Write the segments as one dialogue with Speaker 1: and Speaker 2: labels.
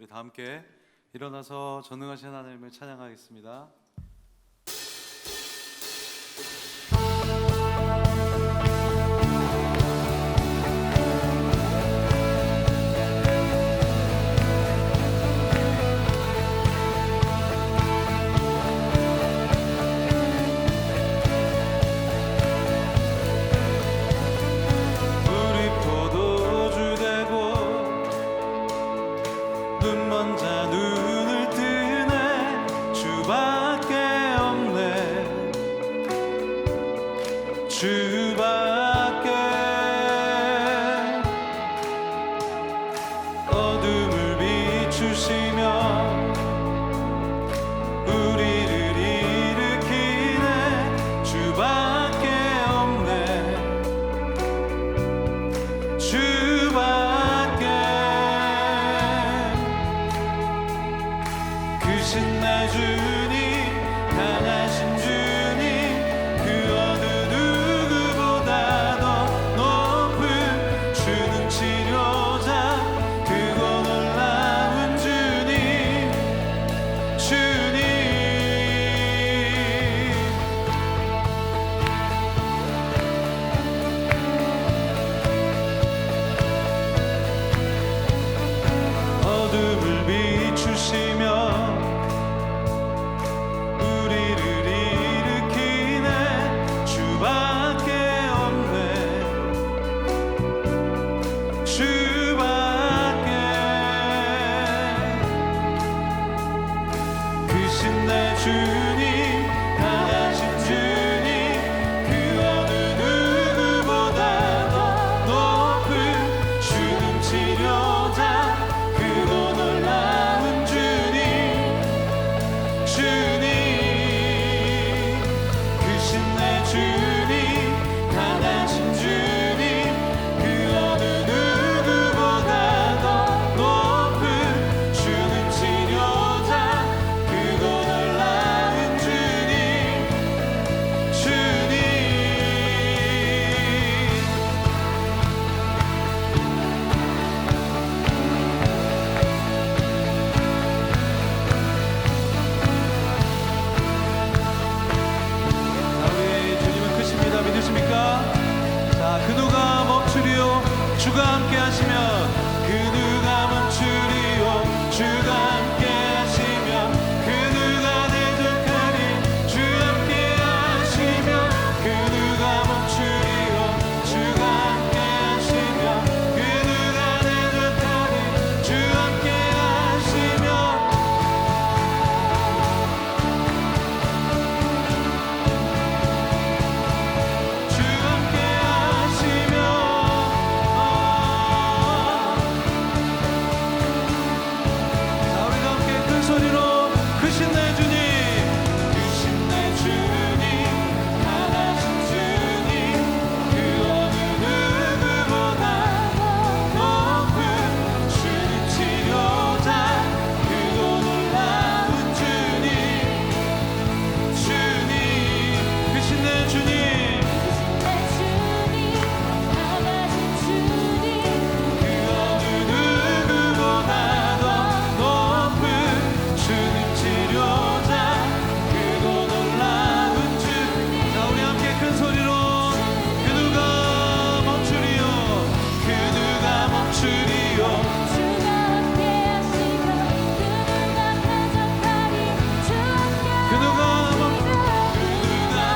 Speaker 1: 우리 다 함께 일어나서 전능하신 하나님을 찬양하겠습니다.
Speaker 2: 눈먼 자 눈을 뜨네 주밖에 없네 주밖에 어둠을 비추시며 우리를 일으키네 주밖에 없네 주밖에 크신 내 주님 강하신 주님 그 어느 누구보다 더 높은 주는 치료자 크고 놀라운 주님 주님 어둠을 비추시며 우리를 일으키네 주밖에 없네 주밖에 크신 내 주님 강하신 주님 그 어느 누구보다 더 높은 주는 치료자 크고 놀라운 주님 주님 크신 내 주님 강하신 주님 그 어느 누구보다 더 높은 주는 치료자 크고 놀라운 주님 주님 우리 주님은 크십니다. 믿으십니까? 자, 그 누가 멈추리요 주가 함께 하시면 그 누가 멈추리요 주가 함께 하시면 그 누가 대적하리 주 함께 하시면 그 누가 멈추리요 주가 함께 하시면 그 누가 대적하리 주 함께 하시면 주 함께 하시며 자 우리가 함께 큰 소리로 크신 내 주님 크신 내 주님 강하신 주님 그 어느 누구보다 높은 주는 치료자 크고 놀라운 주님 주님 크신 내 주님 그 어느 누구보다 더 높은 주는 치료자 크고 놀라운 주님 자 우리 함께 큰 소리로 그 누가 멈추리요 그 누가 멈추리요 그 누가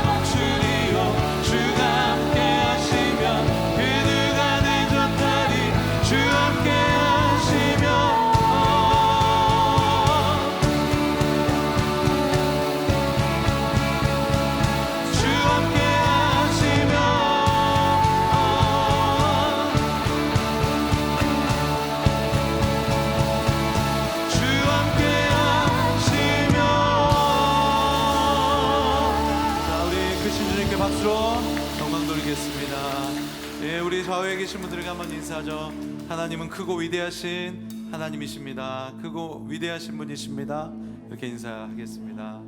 Speaker 2: 멈추리요 주가 함께 하시면 그 누가 대적하리 주 함께 하시면 주 함께 하시면 주 함께 하시면 자 우리 크신 주님께 박수로 영광 돌리겠습니다. 예, 우리 좌우에 계신 분들에게 한번 인사하죠. 하나님은 크고 위대하신 하나님이십니다. 크고 위대하신 분이십니다. 이렇게 인사하겠습니다.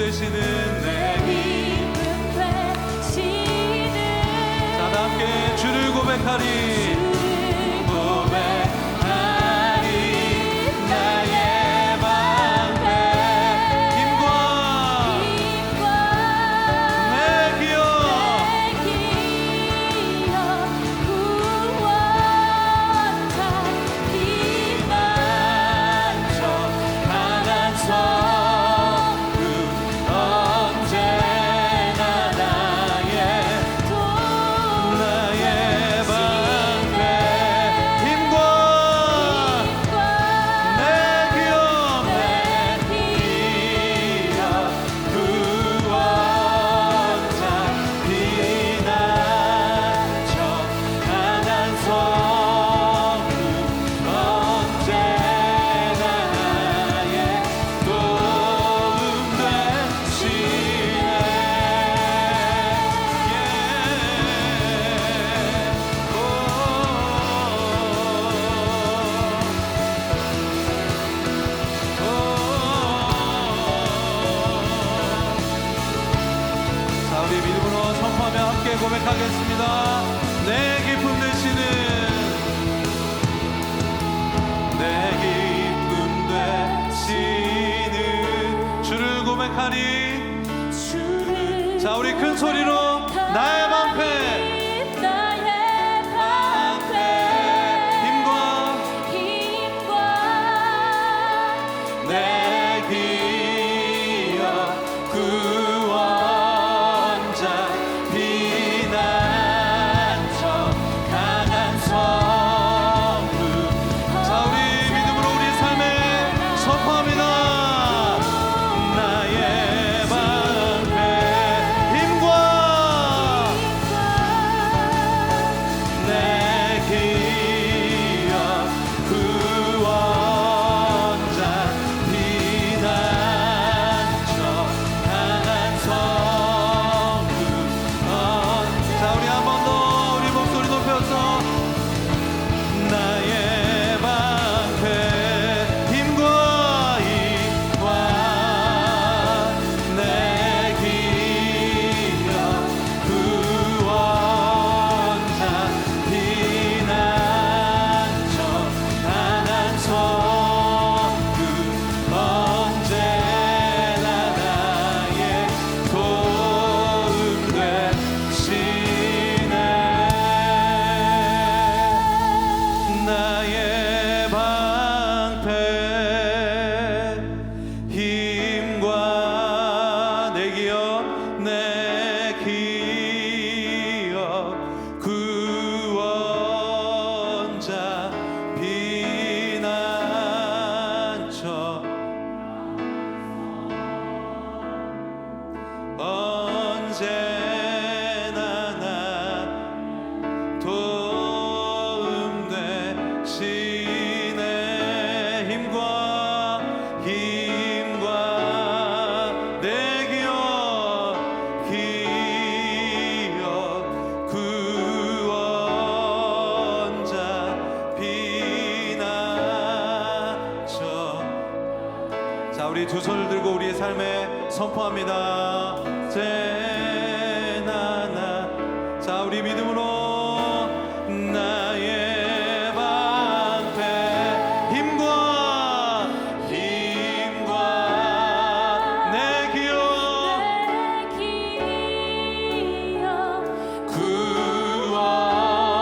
Speaker 2: 되시는 내
Speaker 3: 기쁨 되시는
Speaker 2: 자, 다 함께 주를 고백하리
Speaker 3: 고백하리 나의 방패
Speaker 2: 힘과 내 기업
Speaker 3: 구원자 피난처 강한 성읍 언제나 나의
Speaker 2: 방패 힘과 내 기업 구원자 피난처 강한 성읍 언제나 나의 도움 자, 우리 믿음으로 선포하며 함께 고백하겠습니다. 내 기쁨 되시는 내 기쁨 되시는 주를 고백하니 자, 우리 큰 소리로 나의 방패 힘과 내 기업 구원자 피난처 강한 성읍 자, 우리 믿음으로 우리 삶에 선포합니다. 나의 방패 힘과 내 기업 구원자 피난처 강한 성읍 자, 우리 한 번 더 우리 목소리 높여서 나의 방패 힘과 내 기업 구원자 피난처 강한 성읍 언제나 나의 도움 되시네 나의 방패 힘과 내 기업 구원자 피난처 언제나 나 도움 되시네 힘과 내 기업 구원자 피난처 자, 우리 두 손을 들고 우리의 삶에 선포합니다. 제나나 자, 우리 믿음으로 나의 방패 힘과 내 기업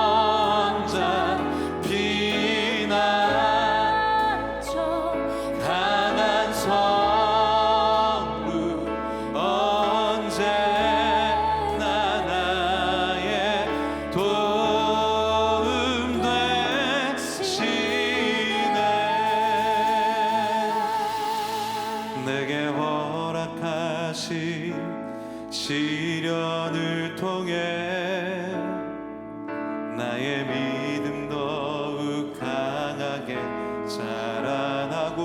Speaker 2: 구원자 피난처 강한 성읍 언제나 나의 도움 되시네 내게 허락하신 시련을 통해 나의 믿음 더욱 강하게 자라나고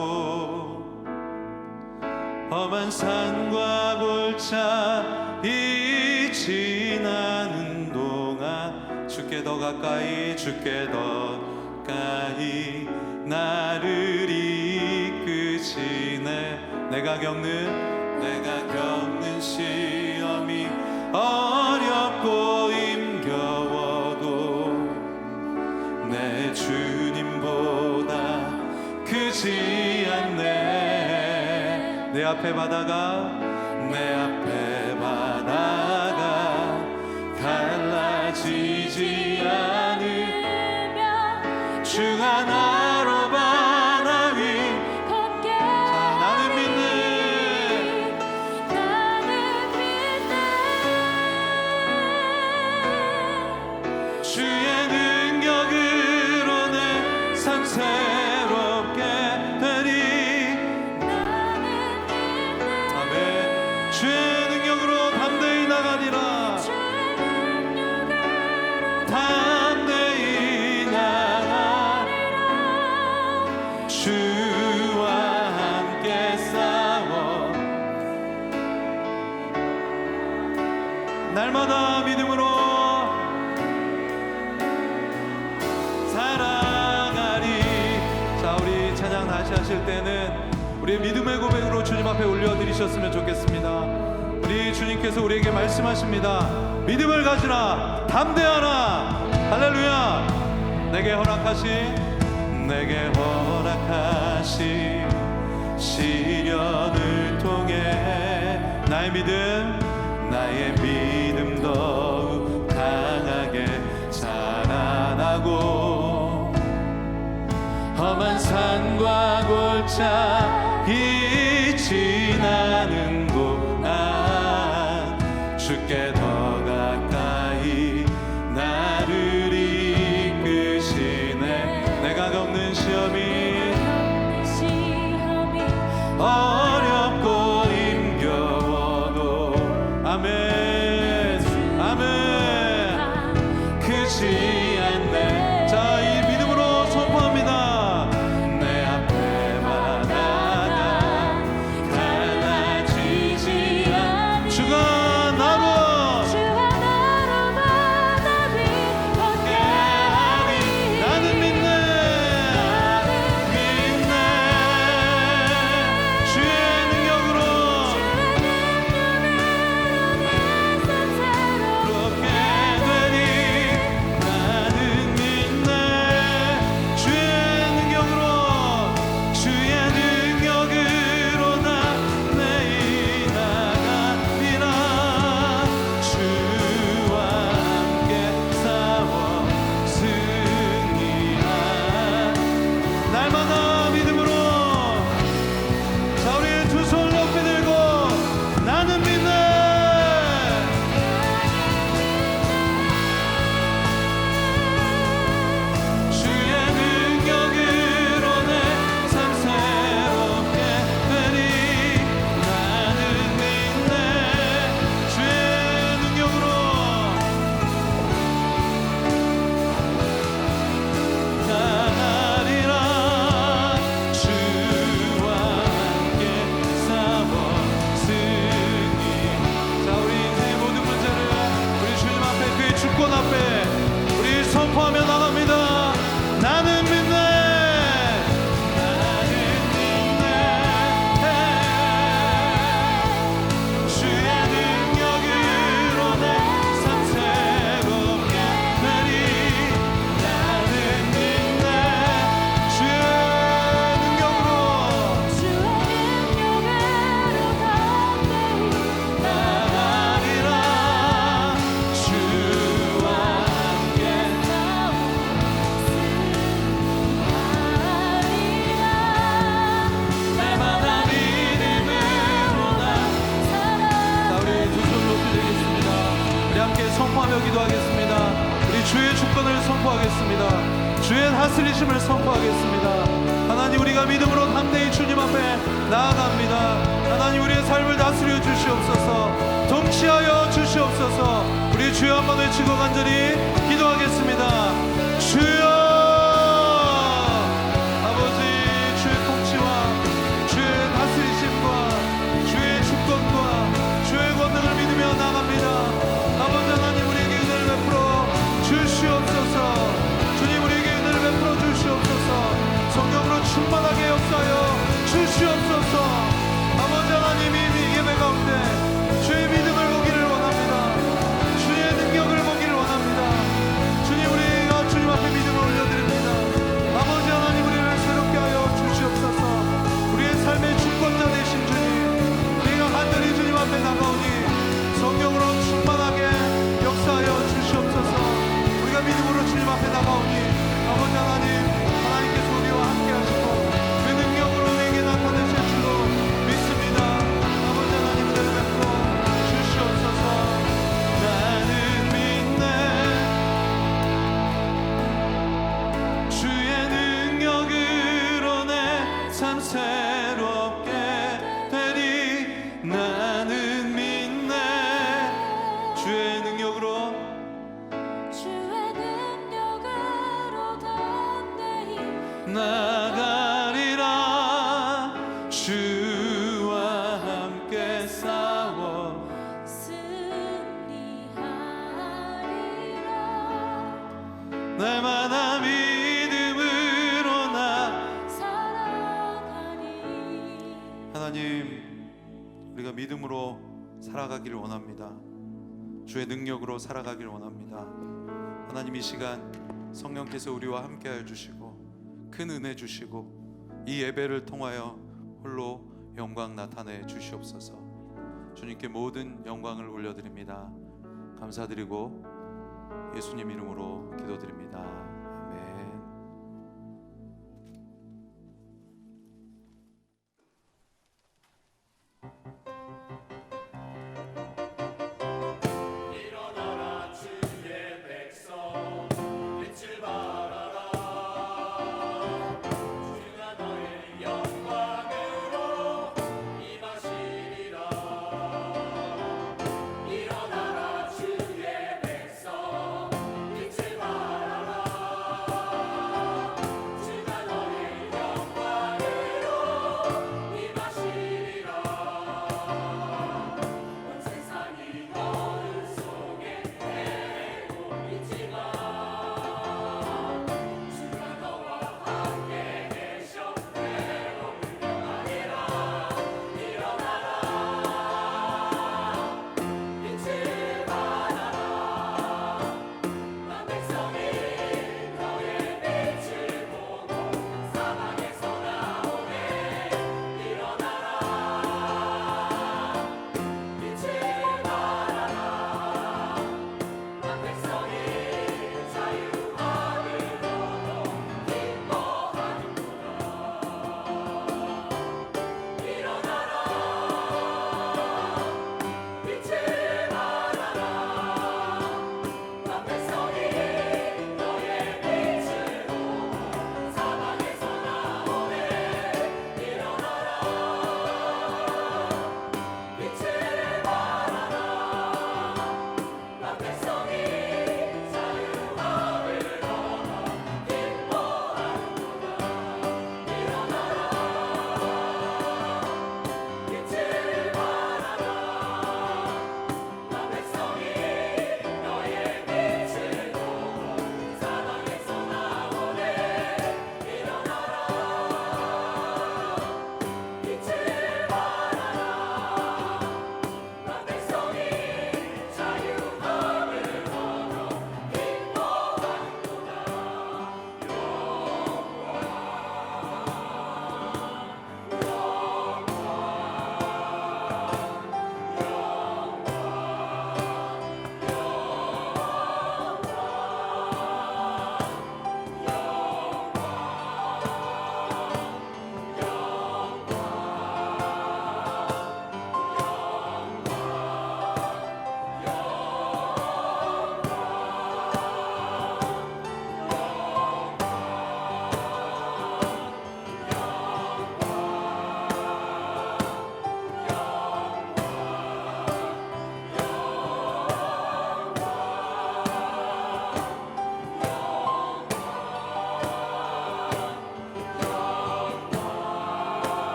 Speaker 2: 험한 산과 골짜기 지나는 동안 주께 더 가까이 나를 이끄시네 내가 겪는 내가 겪는 시험이 어렵고 힘겨워도 내 주님보다 크지 않네. 내 앞에 바다가 갈라지지 않으며 주 하나로 바다 위
Speaker 3: 걷게
Speaker 2: 나는 믿네. 주의 능력으로 내 삶 새롭게 되리. 아멘. 주의 능력으로 담대히 나가리라. 담대히 나가리라. 주와 함께 싸워 날마다 믿음으로 살아가리. 자, 우리 찬양 다시 하실 때는 우리의 믿음의 고백으로 주님 앞에 올려드리셨으면 좋겠습니다. 우리 주님께서 우리에게 말씀하십니다. 믿음을 가지라. 담대하라. 할렐루야. 내게 허락하신 시련을 통해 나의 믿음 더욱 강하게 자라나고 험한 산과 골짜기 지나는 동안 주께 더 가까이 나를 이끄시네. 내가 겪는 시험이 어렵고 힘겨워도 아멘 아멘 크지 않네. 자, 이 믿음으로 선포합니다. 내 앞에 바다가 갈라지지 않 주가 나로
Speaker 3: 바다 위 걷게 하리.
Speaker 2: 나는 믿네. 주의 능력으로 그렇게 되니. 나는 믿네. 주의 능력으로 담대히 나가리라. 주와 함께 싸워 승리하라. 날마다 믿음으로. 자, 우리 두 손 높이 들고 나는 믿네. 주의 능력으로 내 삶 새롭게 되리. 나는 믿네. 주의 능력으로 나가리라. 주와 함께 싸워 승리. 자, 우리 인생의 모든 문제를 우리 주님 앞에, 그의 주권 앞에 우리 선포하며 나갑니다. 나는 믿네. 나는 믿네. 주의 능력으로 내 삶 새롭게 되리. 나는 믿네. 주의 능력으로 나가리라. 주와 함께 날마다 믿음으로 자, 우리 두 손 높이 들겠습니다. 우리 함께 선포하며 기도하겠습니다. 우리 주의 주권을 선포하겠습니다. 주의 다스리심을 선포하겠습니다. 하나님, 우리가 믿음으로 담대히 주님 앞에 나아갑니다. 하나님, 우리의 삶을 다스려 주시옵소서. 통치하여 주시옵소서. 우리 주여 한번 외치고 간절히 기도하겠습니다. 주여. 아버지, 주의 통치와 주의 다스리심과 주의 주권과 주의 권능을 믿으며 나갑니다. 아버지 하나님, 우리에게 은혜를 베풀어 주시옵소서. 주님, 우리에게 은혜를 베풀어 주시옵소서. 성령으로 충만하게 역사하여 주시옵소서. 아버지 하나님이 이게 새롭게 되리. 나는 믿네. 주의 능력으로
Speaker 3: 주의 능력으로 담대히
Speaker 2: 나가리라. 주와 함께 싸워
Speaker 3: 승리하리라.
Speaker 2: 날마다 믿음으로 나
Speaker 3: 살아가리.
Speaker 2: 하나님, 우리가 믿음으로 살아가기를 원합니다. 주의 능력으로 살아가기를 원합니다. 하나님, 이 시간 성령께서 우리와 함께하여 주시고 큰 은혜 주시고 이 예배를 통하여 홀로 영광 나타내 주시옵소서. 주님께 모든 영광을 올려드립니다. 감사드리고 예수님 이름으로 기도드립니다. 아멘.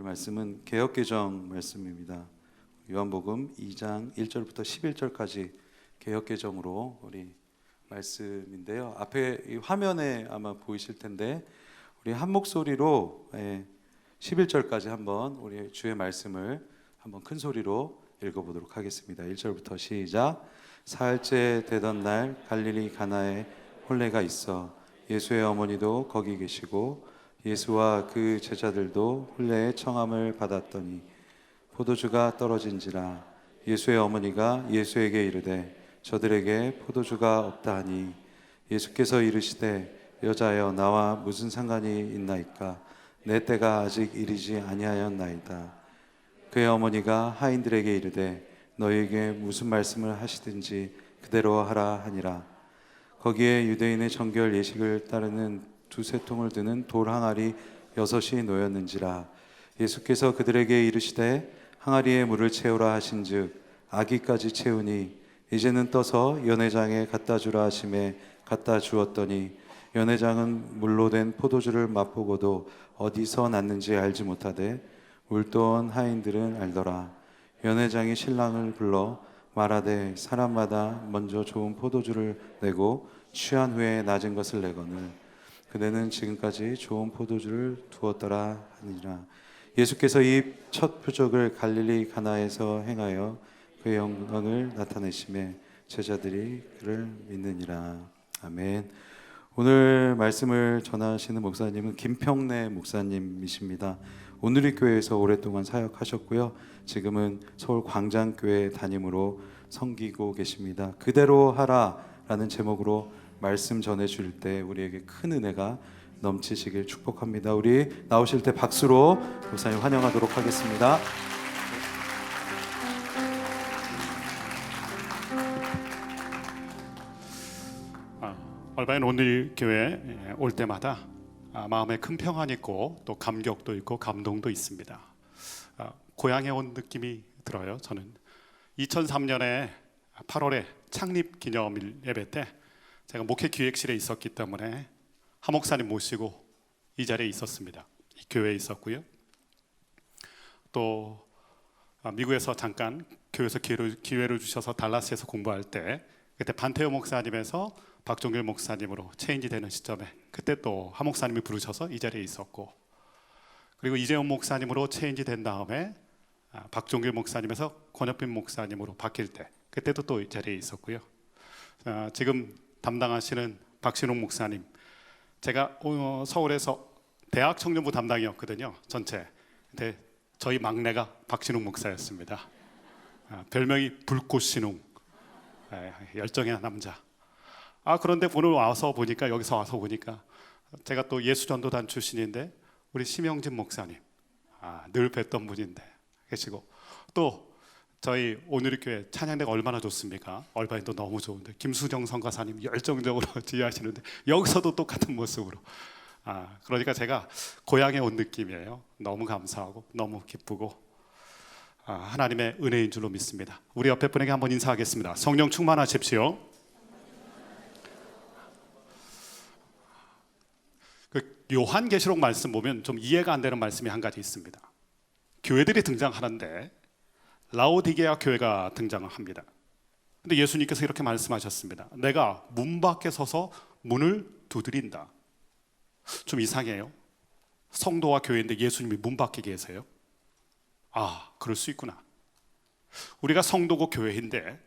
Speaker 2: 말씀은 개역개정 말씀입니다. 요한복음 2장 1절부터 11절까지 개역개정으로 우리 말씀인데요. 앞에 이 화면에 아마 보이실 텐데 우리 한 목소리로 11절까지 한번 우리 주의 말씀을 한번 큰 소리로 읽어보도록 하겠습니다. 1절부터 시작. 사흘째 되던 날 갈릴리 가나에 혼례가 있어 예수의 어머니도 거기 계시고 예수와 그 제자들도 혼례의 청함을 받았더니 포도주가 떨어진지라. 예수의 어머니가 예수에게 이르되 저들에게 포도주가 없다 하니 예수께서 이르시되 여자여 나와 무슨 상관이 있나이까.
Speaker 1: 내 때가 아직 이르지 아니하였나이다. 그의 어머니가 하인들에게 이르되 너희에게 무슨 말씀을 하시든지 그대로 하라 하니라. 거기에 유대인의 정결 예식을 따르는 두세 통을 드는 돌 항아리 6이 놓였는지라. 예수께서 그들에게 이르시되 항아리에 물을 채우라 하신즉 아기까지 채우니 이제는 떠서 연회장에 갖다 주라 하심에 갖다 주었더니 연회장은 물로 된 포도주를 맛보고도 어디서 났는지 알지 못하되 울떠온 하인들은 알더라. 연회장이 신랑을 불러 말하되 사람마다 먼저 좋은 포도주를 내고 취한 후에 낮은 것을 내거늘 그대는 지금까지 좋은 포도주를 두었더라 하니라. 예수께서 이 첫 표적을 갈릴리 가나에서 행하여 그의 영광을 나타내심에 제자들이 그를 믿느니라. 아멘. 오늘 말씀을 전하시는 목사님은 김평래 목사님이십니다. 오늘의 교회에서 오랫동안 사역하셨고요. 지금은 서울 광장교회 담임으로 섬기고 계십니다. 그대로 하라라는 제목으로 말씀 전해줄 때 우리에게 큰 은혜가 넘치시길 축복합니다. 우리 나오실 때 박수로 목사님 환영하도록 하겠습니다.
Speaker 4: 얼바인 오늘 교회 올 때마다 마음에 큰 평안이 있고 또 감격도 있고 감동도 있습니다. 고향에 온 느낌이 들어요. 저는 2003년에 8월에 창립 기념일 예배 때 제가 목회 기획실에 있었기 때문에 하 목사님 모시고 이 자리에 있었습니다. 이 교회에 있었고요. 또 미국에서 잠깐 교회에서 기회를 주셔서 달라스에서 공부할 때 그때 반태호 목사님에서 박종길 목사님으로 체인지 되는 시점에 그때 또 하 목사님이 부르셔서 이 자리에 있었고, 그리고 이재원 목사님으로 체인지 된 다음에 박종길 목사님에서 권혁빈 목사님으로 바뀔 때 그때도 또 이 자리에 있었고요. 지금 담당하시는 박신웅 목사님, 제가 서울에서 대학 청년부 담당이었거든요. 전체. 근데 저희 막내가 박신웅 목사였습니다. 별명이 불꽃신웅, 열정의 남자. 그런데 오늘 여기서 와서 보니까 제가 또 예수전도단 출신인데 우리 심영진 목사님, 늘 뵀던 분인데 계시고, 또 저희 오늘의 교회 찬양대가 얼마나 좋습니까? 얼바인도 너무 좋은데 김수정 선가사님 열정적으로 지휘하시는데 여기서도 똑같은 모습으로. 그러니까 제가 고향에 온 느낌이에요. 너무 감사하고 너무 기쁘고 하나님의 은혜인 줄로 믿습니다. 우리 옆에 분에게 한번 인사하겠습니다. 성령 충만하십시오. 요한계시록 말씀 보면 좀 이해가 안 되는 말씀이 한 가지 있습니다. 교회들이 등장하는데 라오디게아 교회가 등장을 합니다. 근데 예수님께서 이렇게 말씀하셨습니다. 내가 문 밖에 서서 문을 두드린다. 좀 이상해요. 성도와 교회인데 예수님이 문 밖에 계세요? 그럴 수 있구나. 우리가 성도고 교회인데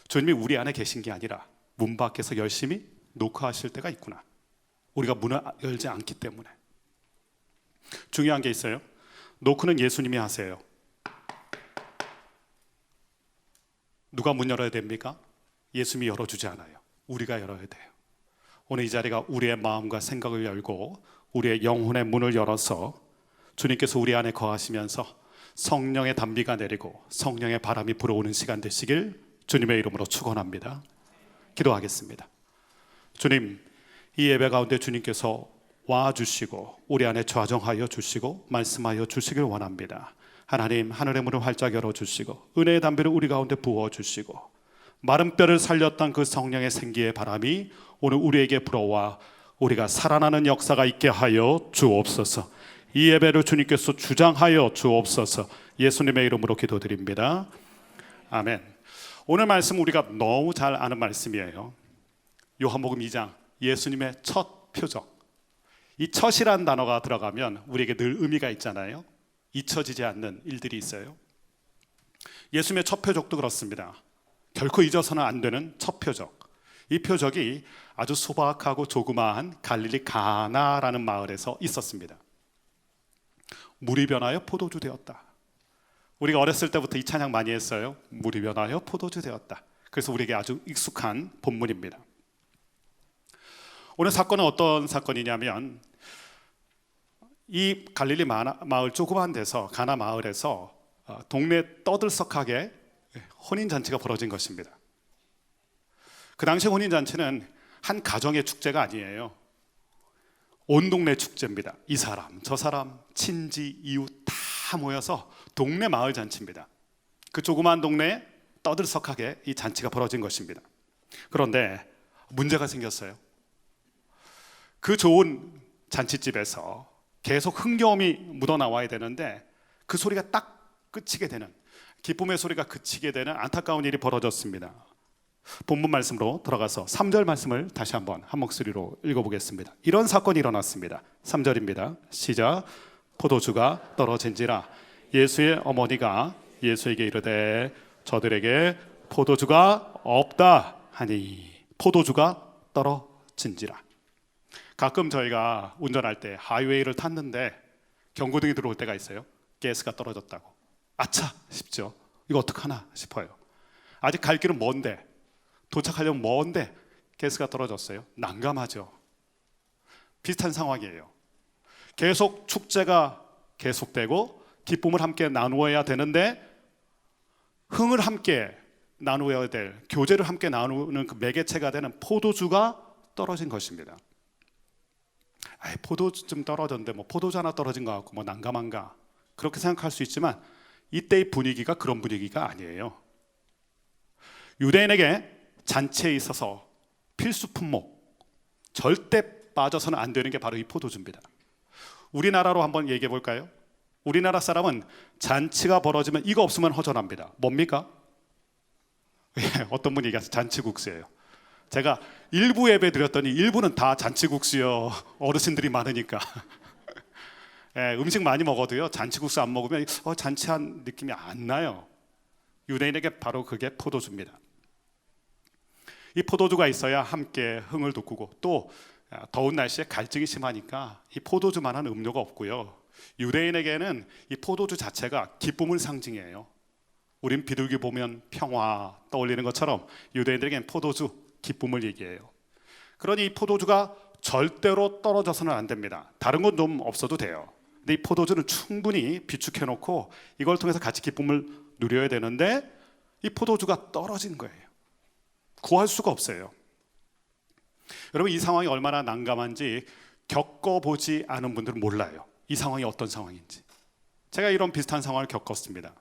Speaker 4: 주님이 우리 안에 계신 게 아니라 문 밖에서 열심히 노크하실 때가 있구나. 우리가 문을 열지 않기 때문에. 중요한 게 있어요. 노크는 예수님이 하세요. 누가 문 열어야 됩니까? 예수님이 열어주지 않아요. 우리가 열어야 돼요. 오늘 이 자리가 우리의 마음과 생각을 열고 우리의 영혼의 문을 열어서 주님께서 우리 안에 거하시면서 성령의 단비가 내리고 성령의 바람이 불어오는 시간 되시길 주님의 이름으로 축원합니다. 기도하겠습니다. 주님, 이 예배 가운데 주님께서 와주시고 우리 안에 좌정하여 주시고 말씀하여 주시길 원합니다. 하나님, 하늘의 문을 활짝 열어주시고 은혜의 담비를 우리 가운데 부어주시고 마른 뼈를 살렸던 그 성령의 생기의 바람이 오늘 우리에게 불어와 우리가 살아나는 역사가 있게 하여 주옵소서. 이 예배를 주님께서 주장하여 주옵소서. 예수님의 이름으로 기도드립니다. 아멘. 오늘 말씀 우리가 너무 잘 아는 말씀이에요. 요한복음 2장 예수님의 첫 표적. 이 첫이라는 단어가 들어가면 우리에게 늘 의미가 있잖아요. 잊혀지지 않는 일들이 있어요. 예수님의 첫 표적도 그렇습니다. 결코 잊어서는 안 되는 첫 표적. 이 표적이 아주 소박하고 조그마한 갈릴리 가나라는 마을에서 있었습니다. 물이 변하여 포도주 되었다. 우리가 어렸을 때부터 이 찬양 많이 했어요. 물이 변하여 포도주 되었다. 그래서 우리에게 아주 익숙한 본문입니다. 오늘 사건은 어떤 사건이냐면 이 갈릴리 마을 조그만 데서 가나 마을에서 동네 떠들썩하게 혼인 잔치가 벌어진 것입니다. 그 당시 혼인 잔치는 한 가정의 축제가 아니에요. 온 동네 축제입니다. 이 사람, 저 사람, 친지, 이웃 다 모여서 동네 마을 잔치입니다. 그 조그만 동네에 떠들썩하게 이 잔치가 벌어진 것입니다. 그런데 문제가 생겼어요. 그 좋은 잔치집에서 계속 흥겨움이 묻어나와야 되는데 그 소리가 딱 그치게 되는, 기쁨의 소리가 그치게 되는 안타까운 일이 벌어졌습니다. 본문 말씀으로 돌아가서 3절 말씀을 다시 한번 한 목소리로 읽어보겠습니다. 이런 사건이 일어났습니다. 3절입니다. 시작. 포도주가 떨어진지라 예수의 어머니가 예수에게 이르되 저들에게 포도주가 없다 하니 포도주가 떨어진지라. 가끔 저희가 운전할 때 하이웨이를 탔는데 경고등이 들어올 때가 있어요. 가스가 떨어졌다고. 아차 싶죠. 이거 어떡하나 싶어요. 아직 갈 길은 먼데, 도착하려면 먼데 가스가 떨어졌어요. 난감하죠. 비슷한 상황이에요. 계속 축제가 계속되고 기쁨을 함께 나누어야 되는데 흥을 함께 나누어야 될, 교제를 함께 나누는 그 매개체가 되는 포도주가 떨어진 것입니다. 포도주 좀 떨어졌는데 뭐 포도주 하나 떨어진 것 같고 뭐 난감한가, 그렇게 생각할 수 있지만 이때의 분위기가 그런 분위기가 아니에요. 유대인에게 잔치에 있어서 필수 품목, 절대 빠져서는 안 되는 게 바로 이 포도주입니다. 우리나라로 한번 얘기해 볼까요? 우리나라 사람은 잔치가 벌어지면 이거 없으면 허전합니다. 뭡니까? 어떤 분이 얘기하세요. 잔치국수예요. 제가 일부 예배 드렸더니 일부는 다 잔치국수요. 어르신들이 많으니까. 음식 많이 먹어도요, 잔치국수 안 먹으면 잔치한 느낌이 안 나요. 유대인에게 바로 그게 포도주입니다. 이 포도주가 있어야 함께 흥을 돋구고, 또 더운 날씨에 갈증이 심하니까 이 포도주만한 음료가 없고요. 유대인에게는 이 포도주 자체가 기쁨을 상징해요. 우린 비둘기 보면 평화 떠올리는 것처럼 유대인들에게는 포도주, 기쁨을 얘기해요. 그러니 이 포도주가 절대로 떨어져서는 안 됩니다. 다른 건 좀 없어도 돼요. 근데 이 포도주는 충분히 비축해 놓고 이걸 통해서 같이 기쁨을 누려야 되는데 이 포도주가 떨어진 거예요. 구할 수가 없어요. 여러분, 이 상황이 얼마나 난감한지 겪어보지 않은 분들은 몰라요. 이 상황이 어떤 상황인지. 제가 이런 비슷한 상황을 겪었습니다.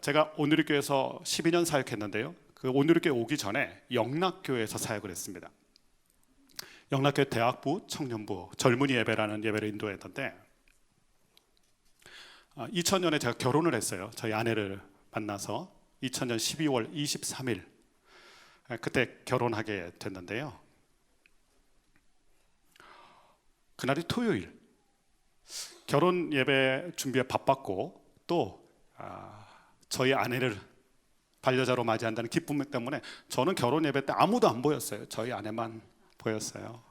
Speaker 4: 제가 온누리교회에서 12년 사역했는데요, 그 온누리교회 오기 전에 영락교회에서 사역을 했습니다. 영락교회 대학부, 청년부, 젊은이 예배라는 예배를 인도했는데 2000년에 제가 결혼을 했어요. 저희 아내를 만나서 2000년 12월 23일 그때 결혼하게 됐는데요, 그날이 토요일. 결혼 예배 준비에 바빴고 또 저희 아내를 반려자로 맞이한다는 기쁨 때문에 저는 결혼 예배 때 아무도 안 보였어요. 저희 아내만 보였어요.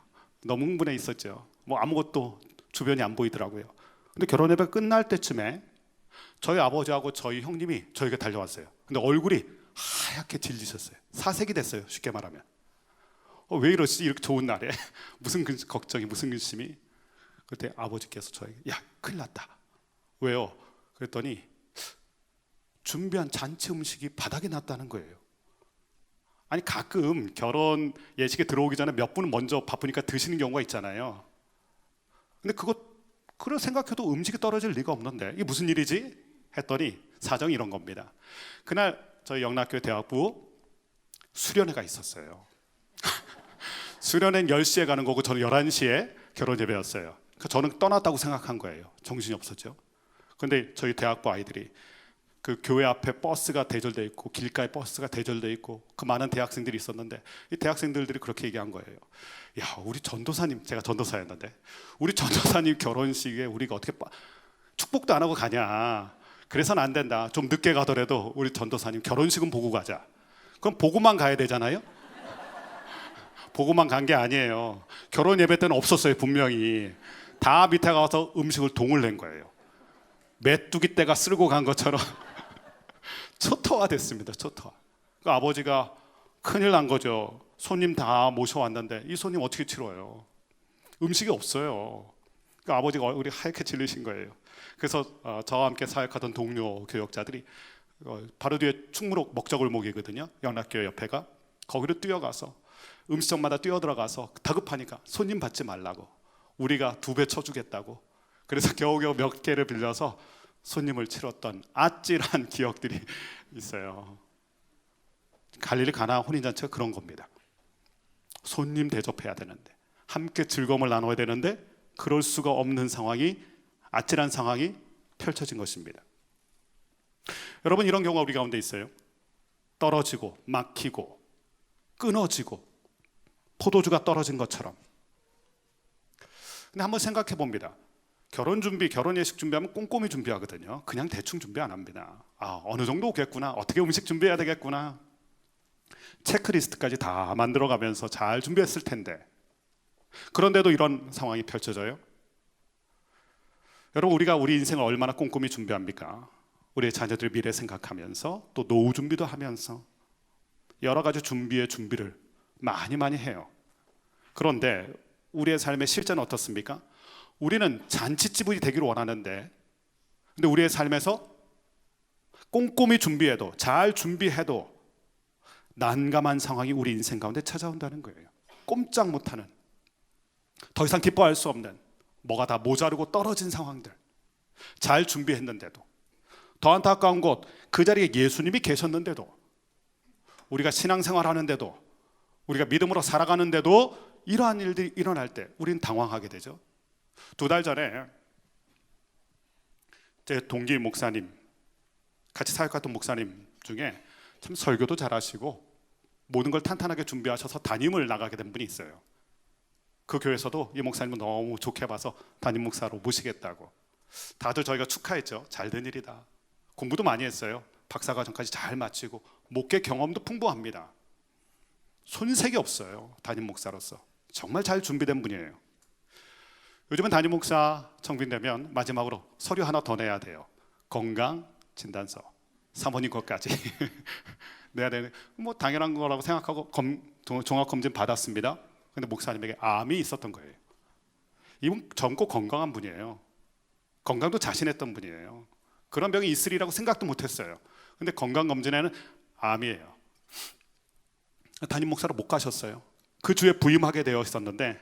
Speaker 4: 너무 흥분해 있었죠. 뭐 아무것도 주변이 안 보이더라고요. 근데 결혼 예배 끝날 때쯤에 저희 아버지하고 저희 형님이 저에게 달려왔어요. 근데 얼굴이 하얗게 질리셨어요. 사색이 됐어요. 쉽게 말하면. 왜 이러지? 이렇게 좋은 날에 무슨 걱정이, 무슨 근심이? 그때 아버지께서 저에게 야, 큰일 났다. 왜요? 그랬더니 준비한 잔치 음식이 바닥에 났다는 거예요. 아니, 가끔 결혼 예식에 들어오기 전에 몇 분은 먼저 바쁘니까 드시는 경우가 있잖아요. 근데 그걸 생각해도 음식이 떨어질 리가 없는데 이게 무슨 일이지? 했더니 사정이 이런 겁니다. 그날 저희 영락교회 대학부 수련회가 있었어요. 수련회는 10시에 가는 거고 저는 11시에 결혼 예배였어요. 그러니까 저는 떠났다고 생각한 거예요. 정신이 없었죠. 근데 저희 대학부 아이들이 그 교회 앞에 버스가 대절돼 있고 길가에 버스가 대절돼 있고 그 많은 대학생들이 있었는데 이 대학생들이 그렇게 얘기한 거예요. 야, 우리 전도사님, 제가 전도사였는데 우리 전도사님 결혼식에 우리가 어떻게 축복도 안 하고 가냐. 그래서는 안 된다. 좀 늦게 가더라도 우리 전도사님 결혼식은 보고 가자. 그럼 보고만 가야 되잖아요. 보고만 간 게 아니에요. 결혼 예배 때는 없었어요. 분명히 다 밑에 가서 음식을 동을 낸 거예요. 메뚜기 떼가 쓸고 간 것처럼 초토화 됐습니다. 초토화. 그 아버지가 큰일 난 거죠. 손님 다 모셔왔는데 이 손님 어떻게 치러요? 음식이 없어요. 그 아버지가 얼굴이 하얗게 질리신 거예요. 그래서 저와 함께 사역하던 동료 교역자들이 바로 뒤에 충무로 먹저골목이거든요. 영락교회 옆에가. 거기로 뛰어가서 음식점마다 뛰어들어가서 다급하니까 손님 받지 말라고, 우리가 2배 쳐주겠다고, 그래서 겨우겨우 몇 개를 빌려서 손님을 치렀던 아찔한 기억들이 있어요. 갈릴리 가나 혼인잔치가 그런 겁니다. 손님 대접해야 되는데, 함께 즐거움을 나눠야 되는데 그럴 수가 없는 상황이, 아찔한 상황이 펼쳐진 것입니다. 여러분, 이런 경우가 우리 가운데 있어요. 떨어지고 막히고 끊어지고 포도주가 떨어진 것처럼. 근데 한번 생각해 봅니다. 결혼 준비, 결혼 예식 준비하면 꼼꼼히 준비하거든요. 그냥 대충 준비 안 합니다. 어느 정도 오겠구나, 어떻게 음식 준비해야 되겠구나, 체크리스트까지 다 만들어가면서 잘 준비했을 텐데, 그런데도 이런 상황이 펼쳐져요. 여러분, 우리가 우리 인생을 얼마나 꼼꼼히 준비합니까? 우리의 자녀들의 미래 생각하면서, 또 노후 준비도 하면서 여러 가지 준비의 준비를 많이 해요. 그런데 우리의 삶의 실제는 어떻습니까? 우리는 잔치집이 되기를 원하는데, 근데 우리의 삶에서 꼼꼼히 준비해도, 잘 준비해도 난감한 상황이 우리 인생 가운데 찾아온다는 거예요. 꼼짝 못하는, 더 이상 기뻐할 수 없는, 뭐가 다 모자르고 떨어진 상황들. 잘 준비했는데도, 더 안타까운 것, 그 자리에 예수님이 계셨는데도, 우리가 신앙생활 하는데도, 우리가 믿음으로 살아가는데도 이러한 일들이 일어날 때 우리는 당황하게 되죠. 2달 전에 제 동기 목사님, 같이 사역했던 목사님 중에 참 설교도 잘하시고 모든 걸 탄탄하게 준비하셔서 담임을 나가게 된 분이 있어요. 그 교회에서도 이 목사님을 너무 좋게 봐서 담임 목사로 모시겠다고. 다들 저희가 축하했죠. 잘된 일이다. 공부도 많이 했어요. 박사과정까지 잘 마치고 목회 경험도 풍부합니다. 손색이 없어요. 담임 목사로서 정말 잘 준비된 분이에요. 요즘은 담임 목사 청빙되면 마지막으로 서류 하나 더 내야 돼요. 건강 진단서, 사모님 것까지 내야 되는, 뭐 당연한 거라고 생각하고 종합 검진 받았습니다. 근데 목사님에게 암이 있었던 거예요. 이분 젊고 건강한 분이에요. 건강도 자신했던 분이에요. 그런 병이 있으리라고 생각도 못했어요. 근데 건강검진에는 암이에요. 담임 목사로 못 가셨어요. 그 주에 부임하게 되어 있었는데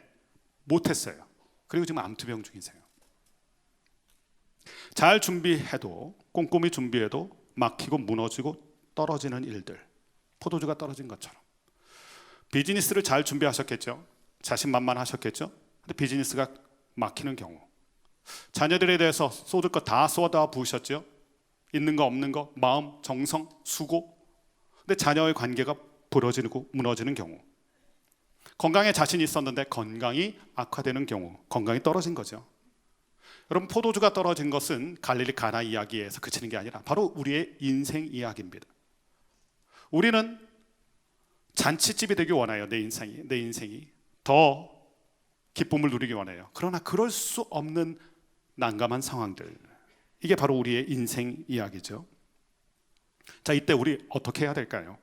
Speaker 4: 못했어요. 그리고 지금 암투병 중이세요. 잘 준비해도, 꼼꼼히 준비해도 막히고 무너지고 떨어지는 일들, 포도주가 떨어진 것처럼. 비즈니스를 잘 준비하셨겠죠. 자신만만하셨겠죠. 근데 비즈니스가 막히는 경우, 자녀들에 대해서 쏟을 거 다 쏟아 부으셨죠. 있는 거 없는 거, 마음, 정성, 수고. 근데 자녀의 관계가 부러지고 무너지는 경우, 건강에 자신이 있었는데 건강이 악화되는 경우, 건강이 떨어진 거죠. 여러분, 포도주가 떨어진 것은 갈릴리 가나 이야기에서 그치는 게 아니라 바로 우리의 인생 이야기입니다. 우리는 잔치집이 되기 원해요. 내 인생이 더 기쁨을 누리기 원해요. 그러나 그럴 수 없는 난감한 상황들, 이게 바로 우리의 인생 이야기죠. 자, 이때 우리 어떻게 해야 될까요?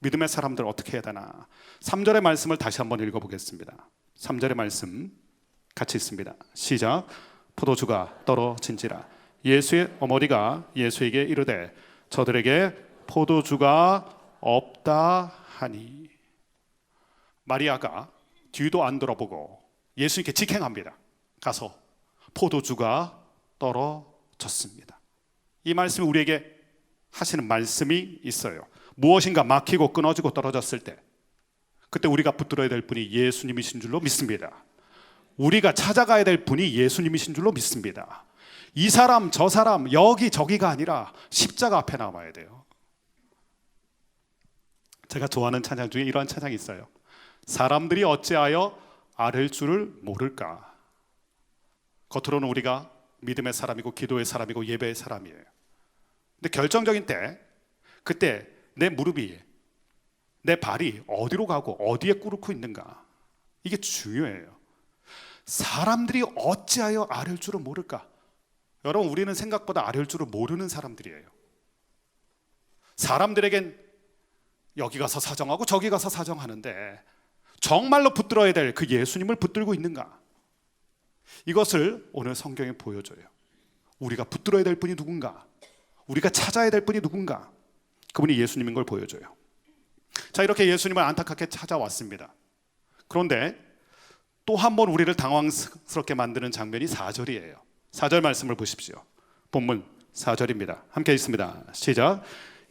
Speaker 4: 믿음의 사람들 어떻게 해야 되나? 3절의 말씀을 다시 한번 읽어보겠습니다. 3절의 말씀 같이 읽습니다. 시작. 포도주가 떨어진지라 예수의 어머니가 예수에게 이르되 저들에게 포도주가 없다 하니. 마리아가 뒤도 안 돌아보고 예수님께 직행합니다. 가서 포도주가 떨어졌습니다. 이 말씀이 우리에게 하시는 말씀이 있어요. 무엇인가 막히고 끊어지고 떨어졌을 때, 그때 우리가 붙들어야 될 분이 예수님이신 줄로 믿습니다. 우리가 찾아가야 될 분이 예수님이신 줄로 믿습니다. 이 사람 저 사람 여기 저기가 아니라 십자가 앞에 나와야 돼요. 제가 좋아하는 찬양 중에 이러한 찬양이 있어요. 사람들이 어찌하여 아랠 줄을 모를까. 겉으로는 우리가 믿음의 사람이고 기도의 사람이고 예배의 사람이에요. 근데 결정적인 때, 그때 내 무릎이, 내 발이 어디로 가고 어디에 꿇고 있는가, 이게 중요해요. 사람들이 어찌하여 아랠 줄을 모를까. 여러분, 우리는 생각보다 아랠 줄을 모르는 사람들이에요. 사람들에겐 여기 가서 사정하고 저기 가서 사정하는데 정말로 붙들어야 될 그 예수님을 붙들고 있는가. 이것을 오늘 성경이 보여줘요. 우리가 붙들어야 될 분이 누군가, 우리가 찾아야 될 분이 누군가, 그분이 예수님인 걸 보여줘요. 자, 이렇게 예수님을 안타깝게 찾아왔습니다. 그런데 또 한 번 우리를 당황스럽게 만드는 장면이 4절이에요. 4절 말씀을 보십시오. 본문 4절입니다. 함께 읽습니다. 시작.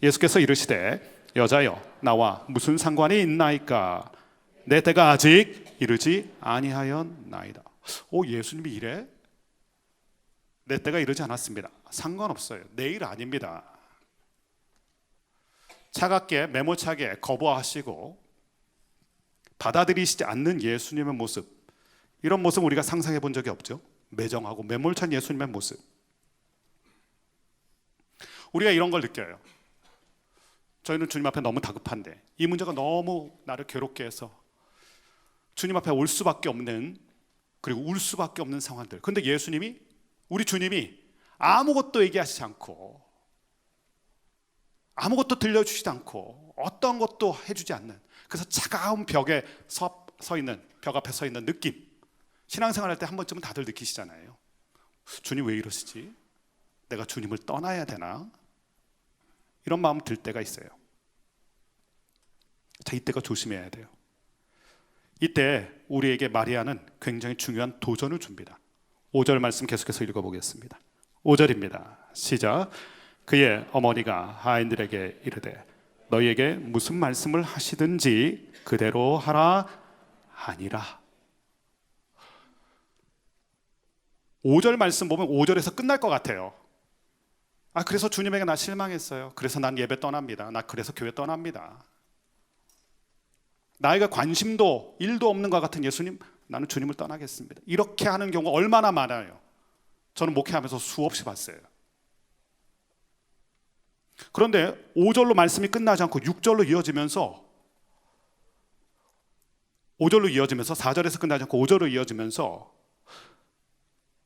Speaker 4: 예수께서 이르시되 여자여 나와 무슨 상관이 있나이까? 내 때가 아직 이르지 아니하였나이다. 오, 예수님이 이래? 내 때가 이르지 않았습니다. 상관없어요. 내일 아닙니다. 차갑게 매몰차게 거부하시고 받아들이시지 않는 예수님의 모습, 이런 모습 우리가 상상해 본 적이 없죠. 매정하고 매몰찬 예수님의 모습. 우리가 이런 걸 느껴요. 저희는 주님 앞에 너무 다급한데, 이 문제가 너무 나를 괴롭게 해서 주님 앞에 올 수밖에 없는, 그리고 울 수밖에 없는 상황들. 그런데 예수님이, 우리 주님이 아무것도 얘기하시지 않고, 아무것도 들려주시지 않고, 어떤 것도 해주지 않는, 그래서 차가운 벽에 서 있는, 벽 앞에 서 있는 느낌. 신앙생활할 때 한 번쯤은 다들 느끼시잖아요. 주님 왜 이러시지? 내가 주님을 떠나야 되나? 이런 마음 들 때가 있어요. 자, 이때가 조심해야 돼요. 이때 우리에게 마리아는 굉장히 중요한 도전을 줍니다. 5절 말씀 계속해서 읽어보겠습니다. 5절입니다. 시작. 그의 어머니가 하인들에게 이르되 너희에게 무슨 말씀을 하시든지 그대로 하라 하니라. 5절 말씀 보면 5절에서 끝날 것 같아요. 그래서 주님에게 나 실망했어요. 그래서 난 예배 떠납니다. 나 그래서 교회 떠납니다. 나에게 관심도 1도 없는 것 같은 예수님, 나는 주님을 떠나겠습니다. 이렇게 하는 경우가 얼마나 많아요. 저는 목회하면서 수없이 봤어요. 그런데 5절로 말씀이 끝나지 않고 6절로 이어지면서, 4절에서 끝나지 않고 5절로 이어지면서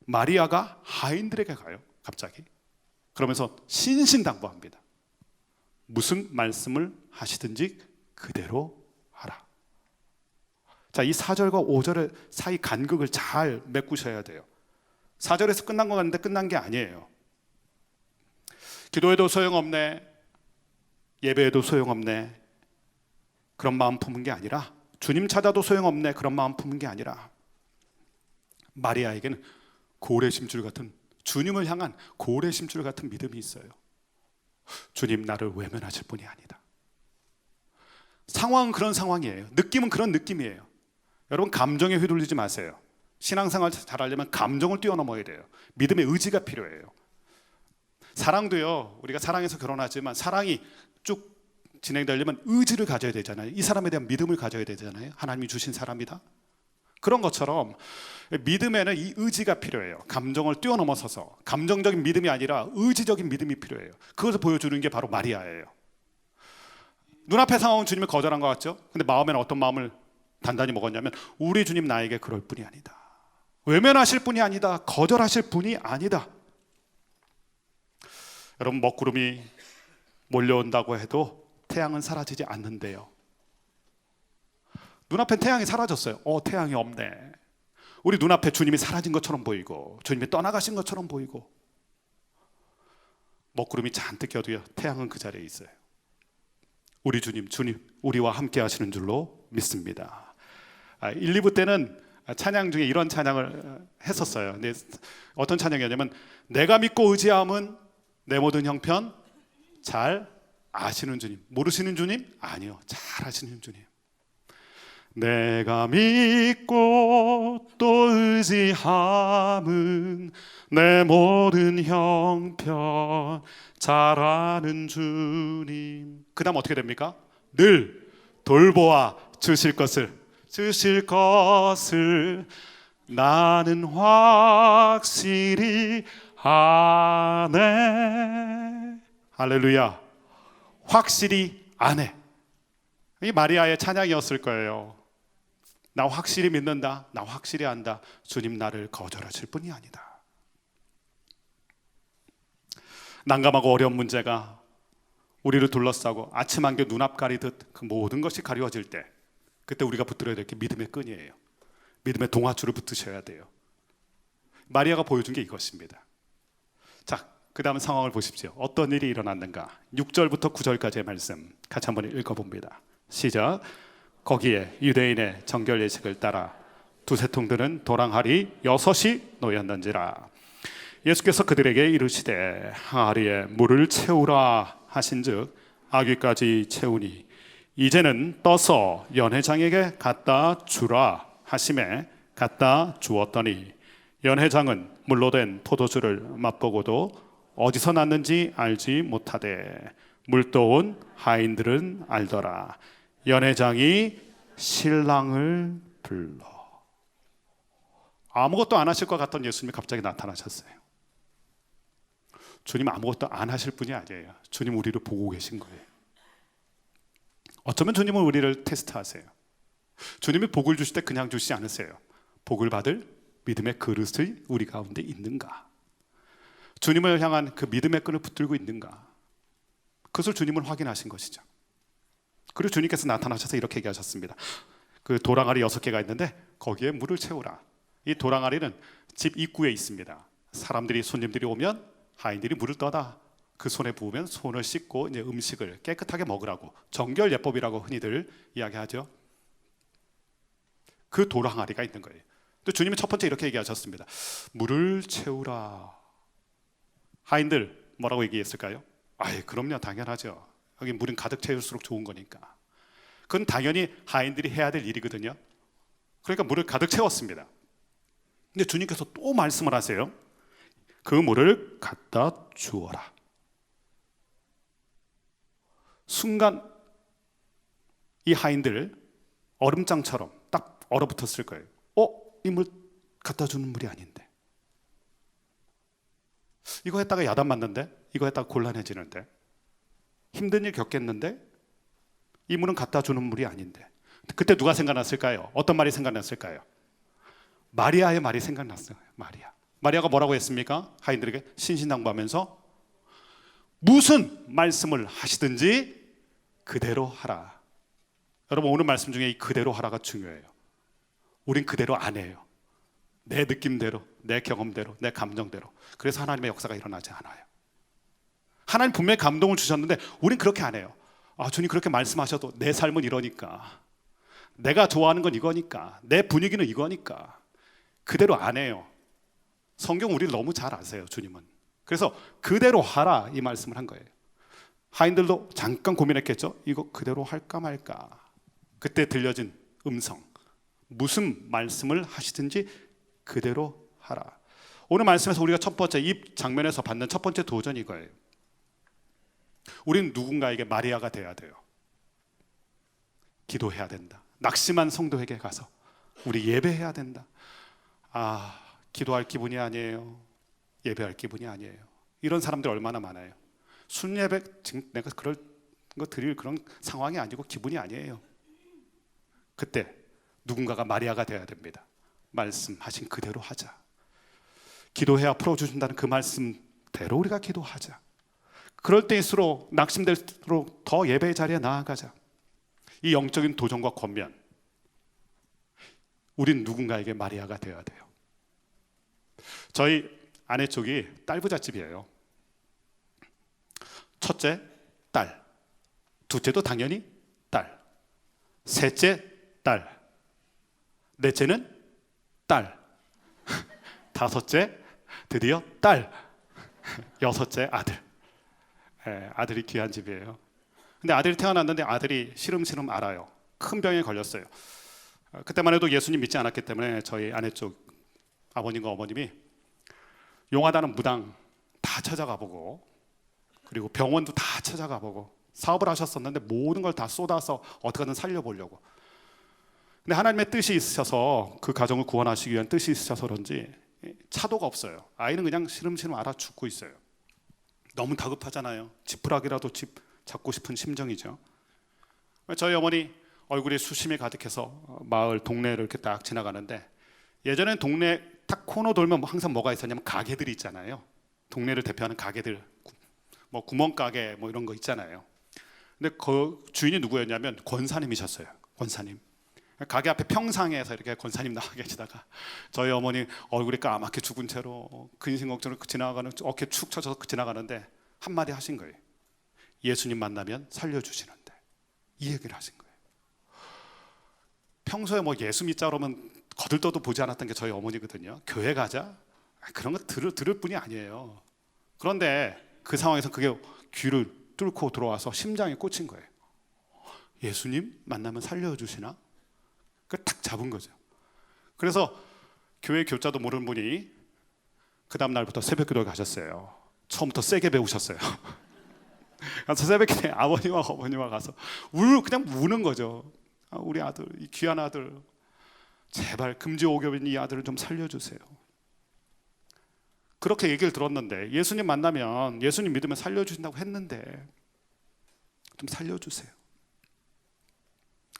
Speaker 4: 마리아가 하인들에게 가요. 갑자기. 그러면서 신신당부합니다. 무슨 말씀을 하시든지 그대로 하라. 자, 이 4절과 5절의 사이 간극을 잘 메꾸셔야 돼요. 4절에서 끝난 것 같은데 끝난 게 아니에요. 기도해도 소용없네, 예배해도 소용없네, 그런 마음 품은 게 아니라, 주님 찾아도 소용없네, 그런 마음 품은 게 아니라, 마리아에게는 고래심줄 같은, 주님을 향한 고래심줄 같은 믿음이 있어요. 주님 나를 외면하실 분이 아니다. 상황은 그런 상황이에요. 느낌은 그런 느낌이에요. 여러분, 감정에 휘둘리지 마세요. 신앙생활 잘하려면 감정을 뛰어넘어야 돼요. 믿음의 의지가 필요해요. 사랑도요, 우리가 사랑해서 결혼하지만 사랑이 쭉 진행되려면 의지를 가져야 되잖아요. 이 사람에 대한 믿음을 가져야 되잖아요. 하나님이 주신 사람이다. 그런 것처럼 믿음에는 이 의지가 필요해요. 감정을 뛰어넘어서서, 감정적인 믿음이 아니라 의지적인 믿음이 필요해요. 그것을 보여주는 게 바로 마리아예요. 눈앞의 상황은 주님이 거절한 것 같죠? 근데 마음에는 어떤 마음을 단단히 먹었냐면, 우리 주님 나에게 그럴 분이 아니다. 외면하실 분이 아니다. 거절하실 분이 아니다. 여러분, 먹구름이 몰려온다고 해도 태양은 사라지지 않는데요. 눈앞엔 태양이 사라졌어요. 태양이 없네. 우리 눈앞에 주님이 사라진 것처럼 보이고, 주님이 떠나가신 것처럼 보이고, 먹구름이 잔뜩 껴도요, 태양은 그 자리에 있어요. 우리 주님 우리와 함께 하시는 줄로 믿습니다. 1, 2부 때는 찬양 중에 이런 찬양을 했었어요. 근데 어떤 찬양이었냐면, 내가 믿고 의지함은 내 모든 형편 잘 아시는 주님. 모르시는 주님? 아니요, 잘 아시는 주님. 내가 믿고 또 의지함은 내 모든 형편 잘 아는 주님. 그 다음 어떻게 됩니까? 늘 돌보아 주실 것을 나는 확실히 아네. 할렐루야. 확실히 아네. 이 마리아의 찬양이었을 거예요. 나 확실히 믿는다. 나 확실히 안다. 주님 나를 거절하실 분이 아니다. 난감하고 어려운 문제가 우리를 둘러싸고 아침 안개 눈앞 가리듯 그 모든 것이 가려워질 때, 그때 우리가 붙들어야 될 게 믿음의 끈이에요. 믿음의 동아줄을 붙으셔야 돼요. 마리아가 보여준 게 이것입니다. 자, 그 다음 상황을 보십시오. 어떤 일이 일어났는가? 6절부터 9절까지의 말씀 같이 한번 읽어봅니다. 시작. 거기에 유대인의 정결 예식을 따라 두세 통들은 도랑하리 6이 놓였는지라. 예수께서 그들에게 이르시되 항아리에 물을 채우라 하신즉 아귀까지 채우니 이제는 떠서 연회장에게 갖다 주라 하심에 갖다 주었더니 연회장은 물로 된 포도주를 맛보고도 어디서 났는지 알지 못하되 물떠온 하인들은 알더라. 연회장이 신랑을 불러. 아무것도 안 하실 것 같던 예수님이 갑자기 나타나셨어요. 주님 아무것도 안 하실 분이 아니에요. 주님 우리를 보고 계신 거예요. 어쩌면 주님은 우리를 테스트하세요. 주님이 복을 주실 때 그냥 주시지 않으세요. 복을 받을 믿음의 그릇이 우리 가운데 있는가? 주님을 향한 그 믿음의 끈을 붙들고 있는가? 그것을 주님을 확인하신 것이죠. 그리고 주님께서 나타나셔서 이렇게 얘기하셨습니다. 그 도랑아리 6개가 있는데 거기에 물을 채우라. 이 도랑아리는 집 입구에 있습니다. 사람들이 손님들이 오면 하인들이 물을 떠다 그 손에 부으면 손을 씻고 이제 음식을 깨끗하게 먹으라고 정결 예법이라고 흔히들 이야기하죠. 그 도랑아리가 있는 거예요. 또 주님이 첫 번째 이렇게 얘기하셨습니다. 물을 채우라. 하인들 뭐라고 얘기했을까요? 아예 그럼요, 당연하죠. 여기 물은 가득 채울수록 좋은 거니까. 그건 당연히 하인들이 해야 될 일이거든요. 그러니까 물을 가득 채웠습니다. 근데 주님께서 또 말씀을 하세요. 그 물을 갖다 주어라. 순간 이 하인들 얼음장처럼 딱 얼어붙었을 거예요. 이 물 갖다 주는 물이 아닌데, 이거 했다가 야단 맞는데, 이거 했다가 곤란해지는데, 힘든 일 겪겠는데, 이 물은 갖다 주는 물이 아닌데. 그때 누가 생각났을까요? 어떤 말이 생각났을까요? 마리아의 말이 생각났어요. 마리아가 뭐라고 했습니까? 하인들에게 신신당부하면서 무슨 말씀을 하시든지 그대로 하라. 여러분, 오늘 말씀 중에 이 그대로 하라가 중요해요. 우린 그대로 안 해요. 내 느낌대로, 내 경험대로, 내 감정대로. 그래서 하나님의 역사가 일어나지 않아요. 하나님 분명히 감동을 주셨는데 우린 그렇게 안 해요. 주님 그렇게 말씀하셔도 내 삶은 이러니까, 내가 좋아하는 건 이거니까, 내 분위기는 이거니까. 그대로 안 해요. 성경 우리를 너무 잘 아세요, 주님은. 그래서 그대로 하라 이 말씀을 한 거예요. 하인들도 잠깐 고민했겠죠. 이거 그대로 할까 말까. 그때 들려진 음성, 무슨 말씀을 하시든지 그대로 하라. 오늘 말씀에서 우리가 첫 번째 이 장면에서 받는 첫 번째 도전이 이거예요. 우리는 누군가에게 마리아가 돼야 돼요. 기도해야 된다. 낙심한 성도에게 가서 우리 예배해야 된다. 기도할 기분이 아니에요. 예배할 기분이 아니에요. 이런 사람들 얼마나 많아요. 순예배 지금 내가 그럴 거 드릴 그런 상황이 아니고 기분이 아니에요. 그때 누군가가 마리아가 돼야 됩니다. 말씀하신 그대로 하자. 기도해야 풀어주신다는 그 말씀대로 우리가 기도하자. 그럴 때일수록 낙심될수록 더 예배의 자리에 나아가자. 이 영적인 도전과 권면, 우린 누군가에게 마리아가 되어야 돼요. 저희 아내 쪽이 딸부잣집이에요. 첫째 딸, 둘째도 당연히 딸, 셋째 딸, 넷째는 딸, 다섯째 드디어 딸, 여섯째 아들. 아들이 귀한 집이에요. 근데 아들이 태어났는데 아들이 시름시름 앓아요. 큰 병에 걸렸어요. 그때만 해도 예수님 믿지 않았기 때문에 저희 아내 쪽 아버님과 어머님이 용하다는 무당 다 찾아가 보고, 그리고 병원도 다 찾아가 보고 사업을 하셨었는데 모든 걸 다 쏟아서 어떻게든 살려보려고. 근데 하나님의 뜻이 있으셔서 그 가정을 구원하시기 위한 뜻이 있으셔서 그런지 차도가 없어요. 아이는 그냥 시름시름 앓아 죽고 있어요. 너무 다급하잖아요. 지푸라기라도 집 잡고 싶은 심정이죠. 저희 어머니 얼굴에 수심이 가득해서 마을 동네를 이렇게 딱 지나가는데, 예전엔 동네 딱 코너 돌면 항상 뭐가 있었냐면 가게들이 있잖아요. 동네를 대표하는 가게들, 뭐 구멍가게 뭐 이런 거 있잖아요. 근데 그 주인이 누구였냐면 권사님이셨어요. 권사님. 가게 앞에 평상에서 이렇게 권사님 나와 계시다가 저희 어머니 얼굴이 까맣게 죽은 채로 근심걱정으로 지나가는 어깨 축 처져서 지나가는데 한마디 하신 거예요. 예수님 만나면 살려주시는데. 이 얘기를 하신 거예요. 평소에 뭐 예수 믿자 그러면 거들떠도 보지 않았던 게 저희 어머니거든요. 교회 가자? 그런 거 들을 뿐이 아니에요. 그런데 그 상황에서 그게 귀를 뚫고 들어와서 심장에 꽂힌 거예요. 예수님 만나면 살려주시나? 그걸 탁 잡은 거죠. 그래서 교회 교자도 모르는 분이 그 다음 날부터 새벽기도에 가셨어요. 처음부터 세게 배우셨어요. 그래서 새벽기도에 아버님과 어머니와 가서 그냥 우는 거죠. 우리 아들, 이 귀한 아들, 제발 금지오겹인 이 아들을 좀 살려주세요. 그렇게 얘기를 들었는데 예수님 만나면 예수님 믿으면 살려주신다고 했는데 좀 살려주세요.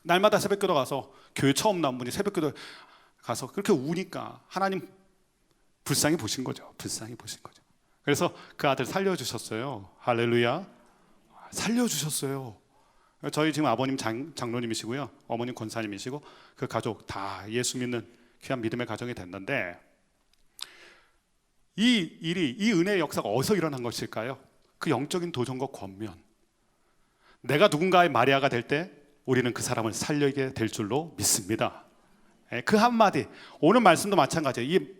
Speaker 4: 날마다 새벽기도 가서 교회 처음 나온 분이 새벽기도 가서 그렇게 우니까 하나님 불쌍히 보신 거죠. 불쌍히 보신 거죠. 그래서 그 아들 살려주셨어요. 할렐루야. 살려주셨어요. 저희 지금 아버님 장로님이시고요, 어머님 권사님이시고 그 가족 다 예수 믿는 귀한 믿음의 가정이 됐는데 이 은혜의 역사가 어디서 일어난 것일까요? 그 영적인 도전과 권면. 내가 누군가의 마리아가 될 때 우리는 그 사람을 살리게 될 줄로 믿습니다. 그 한마디, 오늘 말씀도 마찬가지예요. 이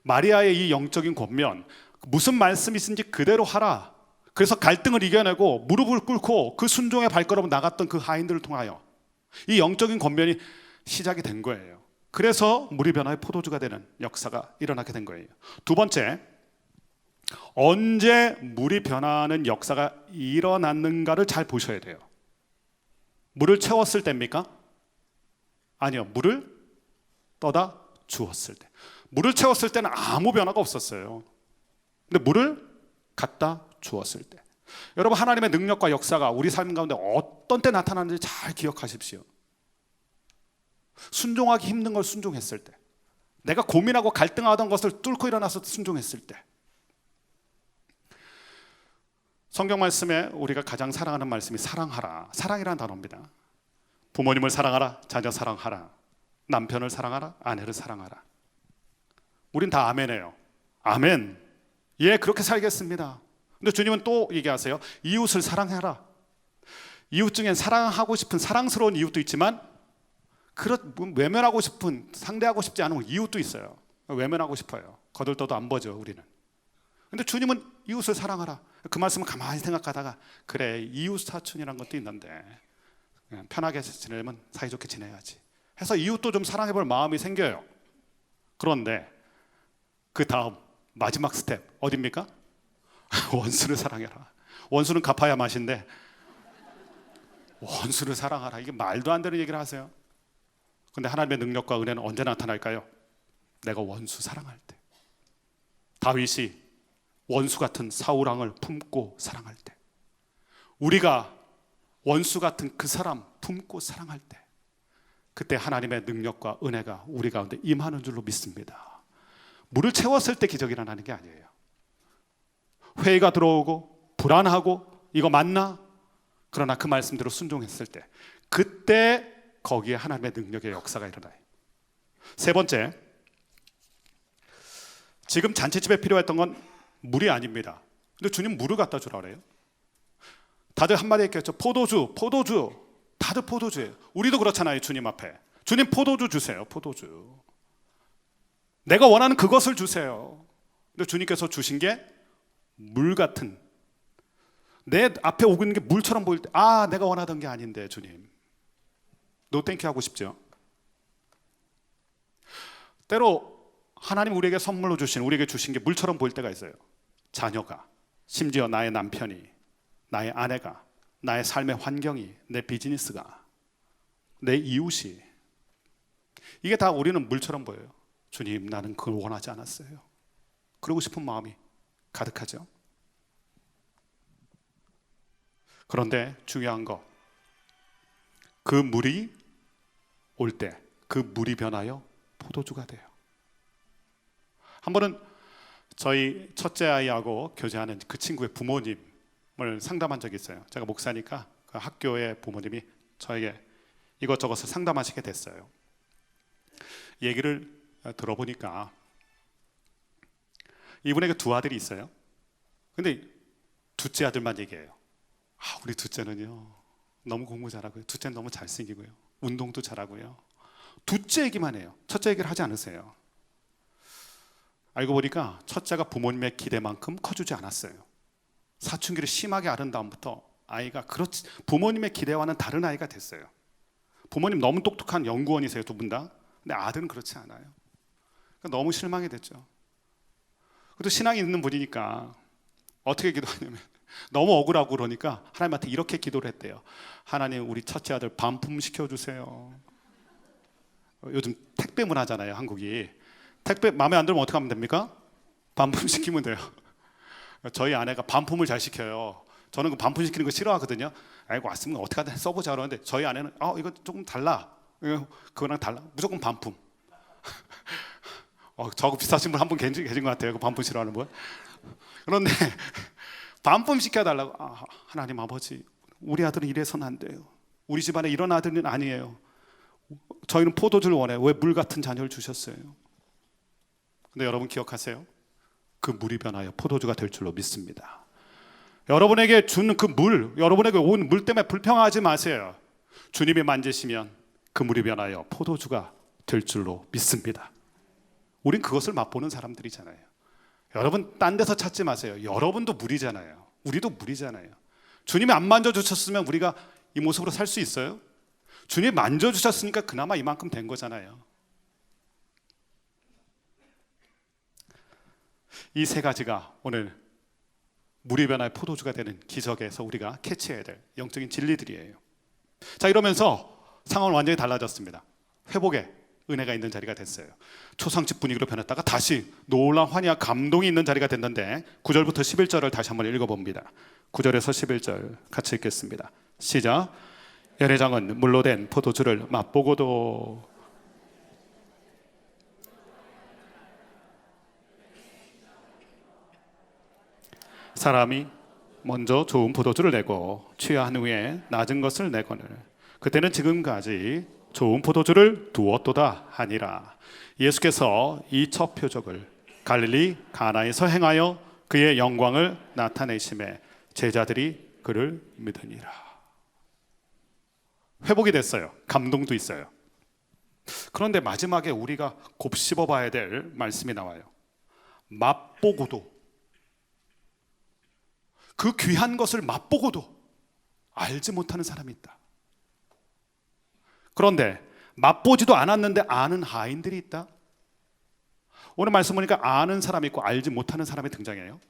Speaker 4: 마리아의 이 영적인 권면, 무슨 말씀이 있는지 그대로 하라. 그래서 갈등을 이겨내고 무릎을 꿇고 그 순종의 발걸음을 나갔던 그 하인들을 통하여 이 영적인 권면이 시작이 된 거예요. 그래서 물이 변화의 포도주가 되는 역사가 일어나게 된 거예요. 두 번째, 언제 물이 변하는 역사가 일어났는가를 잘 보셔야 돼요. 물을 채웠을 때입니까? 아니요, 물을 떠다 주었을 때. 물을 채웠을 때는 아무 변화가 없었어요. 근데 물을 갖다 주었을 때, 여러분 하나님의 능력과 역사가 우리 삶 가운데 어떤 때 나타나는지 잘 기억하십시오. 순종하기 힘든 걸 순종했을 때, 내가 고민하고 갈등하던 것을 뚫고 일어나서 순종했을 때. 성경 말씀에 우리가 가장 사랑하는 말씀이 사랑하라, 사랑이라는 단어입니다. 부모님을 사랑하라, 자녀 사랑하라, 남편을 사랑하라, 아내를 사랑하라. 우린 다 아멘해요. 아멘. 예, 그렇게 살겠습니다. 근데 주님은 또 얘기하세요. 이웃을 사랑해라. 이웃 중엔 사랑하고 싶은 사랑스러운 이웃도 있지만 외면하고 싶은, 상대하고 싶지 않은 이웃도 있어요. 외면하고 싶어요. 거들떠도 안 보죠, 우리는. 근데 주님은 이웃을 사랑하라. 그 말씀을 가만히 생각하다가 그래, 이웃 사촌이라는 것도 있는데 그냥 편하게 지내려면 사이좋게 지내야지 해서 이웃도 좀 사랑해볼 마음이 생겨요. 그런데 그 다음 마지막 스텝 어디입니까? 원수를 사랑해라. 원수는 갚아야 맛인데 원수를 사랑하라. 이게 말도 안 되는 얘기를 하세요. 근데 하나님의 능력과 은혜는 언제 나타날까요? 내가 원수 사랑할 때. 다윗이 원수 같은 사울 왕을 품고 사랑할 때, 우리가 원수 같은 그 사람 품고 사랑할 때, 그때 하나님의 능력과 은혜가 우리 가운데 임하는 줄로 믿습니다. 물을 채웠을 때 기적이 일어나는 게 아니에요. 회의가 들어오고 불안하고 이거 맞나? 그러나 그 말씀대로 순종했을 때, 그때 거기에 하나님의 능력의 역사가 일어나요. 세 번째, 지금 잔치집에 필요했던 건 물이 아닙니다. 근데 주님 물을 갖다 주라 그래요. 다들 한마디 했겠죠. 포도주, 포도주. 다들 포도주예요. 우리도 그렇잖아요. 주님 앞에 주님 포도주 주세요. 포도주. 내가 원하는 그것을 주세요. 근데 주님께서 주신 게 물 같은, 내 앞에 오고 있는 게 물처럼 보일 때, 아, 내가 원하던 게 아닌데 주님, 노 땡큐 하고 싶죠. 때로 하나님 우리에게 선물로 주신, 우리에게 주신 게 물처럼 보일 때가 있어요. 자녀가, 심지어 나의 남편이, 나의 아내가, 나의 삶의 환경이, 내 비즈니스가, 내 이웃이, 이게 다 우리는 물처럼 보여요. 주님, 나는 그걸 원하지 않았어요. 그러고 싶은 마음이 가득하죠. 그런데 중요한 거, 그 물이 올 때 그 물이 변하여 포도주가 돼요. 한 번은 저희 첫째 아이하고 교제하는 그 친구의 부모님을 상담한 적이 있어요. 제가 목사니까 그 학교의 부모님이 저에게 이것저것을 상담하시게 됐어요. 얘기를 들어보니까 이분에게 두 아들이 있어요. 근데 둘째 아들만 얘기해요. 우리 둘째는요 너무 공부 잘하고요, 둘째는 너무 잘생기고요, 운동도 잘하고요. 둘째 얘기만 해요. 첫째 얘기를 하지 않으세요. 알고 보니까 첫째가 부모님의 기대만큼 커주지 않았어요. 사춘기를 심하게 앓은 다음부터 아이가 부모님의 기대와는 다른 아이가 됐어요. 부모님 너무 똑똑한 연구원이세요, 두 분 다. 근데 아들은 그렇지 않아요. 그러니까 너무 실망이 됐죠. 그래도 신앙이 있는 분이니까 어떻게 기도하냐면 너무 억울하고 그러니까 하나님한테 이렇게 기도를 했대요. 하나님, 우리 첫째 아들 반품 시켜주세요. 요즘 택배 문화잖아요, 한국이. 택배 마음에 안 들면 어떻게 하면 됩니까? 반품 시키면 돼요. 저희 아내가 반품을 잘 시켜요. 저는 그 반품 시키는 거 싫어하거든요. 아이고, 왔으면 어떻게 하든 써보자 그러는데 저희 아내는 이거 조금 달라, 그거랑 달라, 무조건 반품. 저거 비싸신 분 한 분 계신 것 같아요, 그 반품 싫어하는 분. 그런데 반품 시켜달라고. 하나님 아버지, 우리 아들은 이래서는 안 돼요. 우리 집안에 이런 아들은 아니에요. 저희는 포도주를 원해요. 왜 물 같은 자녀를 주셨어요? 근데 여러분 기억하세요? 그 물이 변하여 포도주가 될 줄로 믿습니다. 여러분에게 준 그 물, 여러분에게 온 물 때문에 불평하지 마세요. 주님이 만지시면 그 물이 변하여 포도주가 될 줄로 믿습니다. 우린 그것을 맛보는 사람들이잖아요. 여러분 딴 데서 찾지 마세요. 여러분도 물이잖아요. 우리도 물이잖아요. 주님이 안 만져주셨으면 우리가 이 모습으로 살 수 있어요? 주님이 만져주셨으니까 그나마 이만큼 된 거잖아요. 이 세 가지가 오늘 물이 변화의 포도주가 되는 기적에서 우리가 캐치해야 될 영적인 진리들이에요. 자, 이러면서 상황은 완전히 달라졌습니다. 회복의 은혜가 있는 자리가 됐어요. 초상집 분위기로 변했다가 다시 놀라운 환희와 감동이 있는 자리가 됐는데 9절부터 11절을 다시 한번 읽어봅니다. 9절에서 11절 같이 읽겠습니다. 시작. 연회장은 물로 된 포도주를 맛보고도 사람이 먼저 좋은 포도주를 내고 취한 후에 낮은 것을 내거늘 그때는 지금까지 좋은 포도주를 두었도다 하니라. 예수께서 이 첫 표적을 갈릴리 가나에서 행하여 그의 영광을 나타내심에 제자들이 그를 믿으니라. 회복이 됐어요. 감동도 있어요. 그런데 마지막에 우리가 곱씹어 봐야 될 말씀이 나와요. 맛보고도, 그 귀한 것을 맛보고도 알지 못하는 사람이 있다. 그런데 맛보지도 않았는데 아는 하인들이 있다. 오늘 말씀 보니까 아는 사람이 있고 알지 못하는 사람이 등장해요.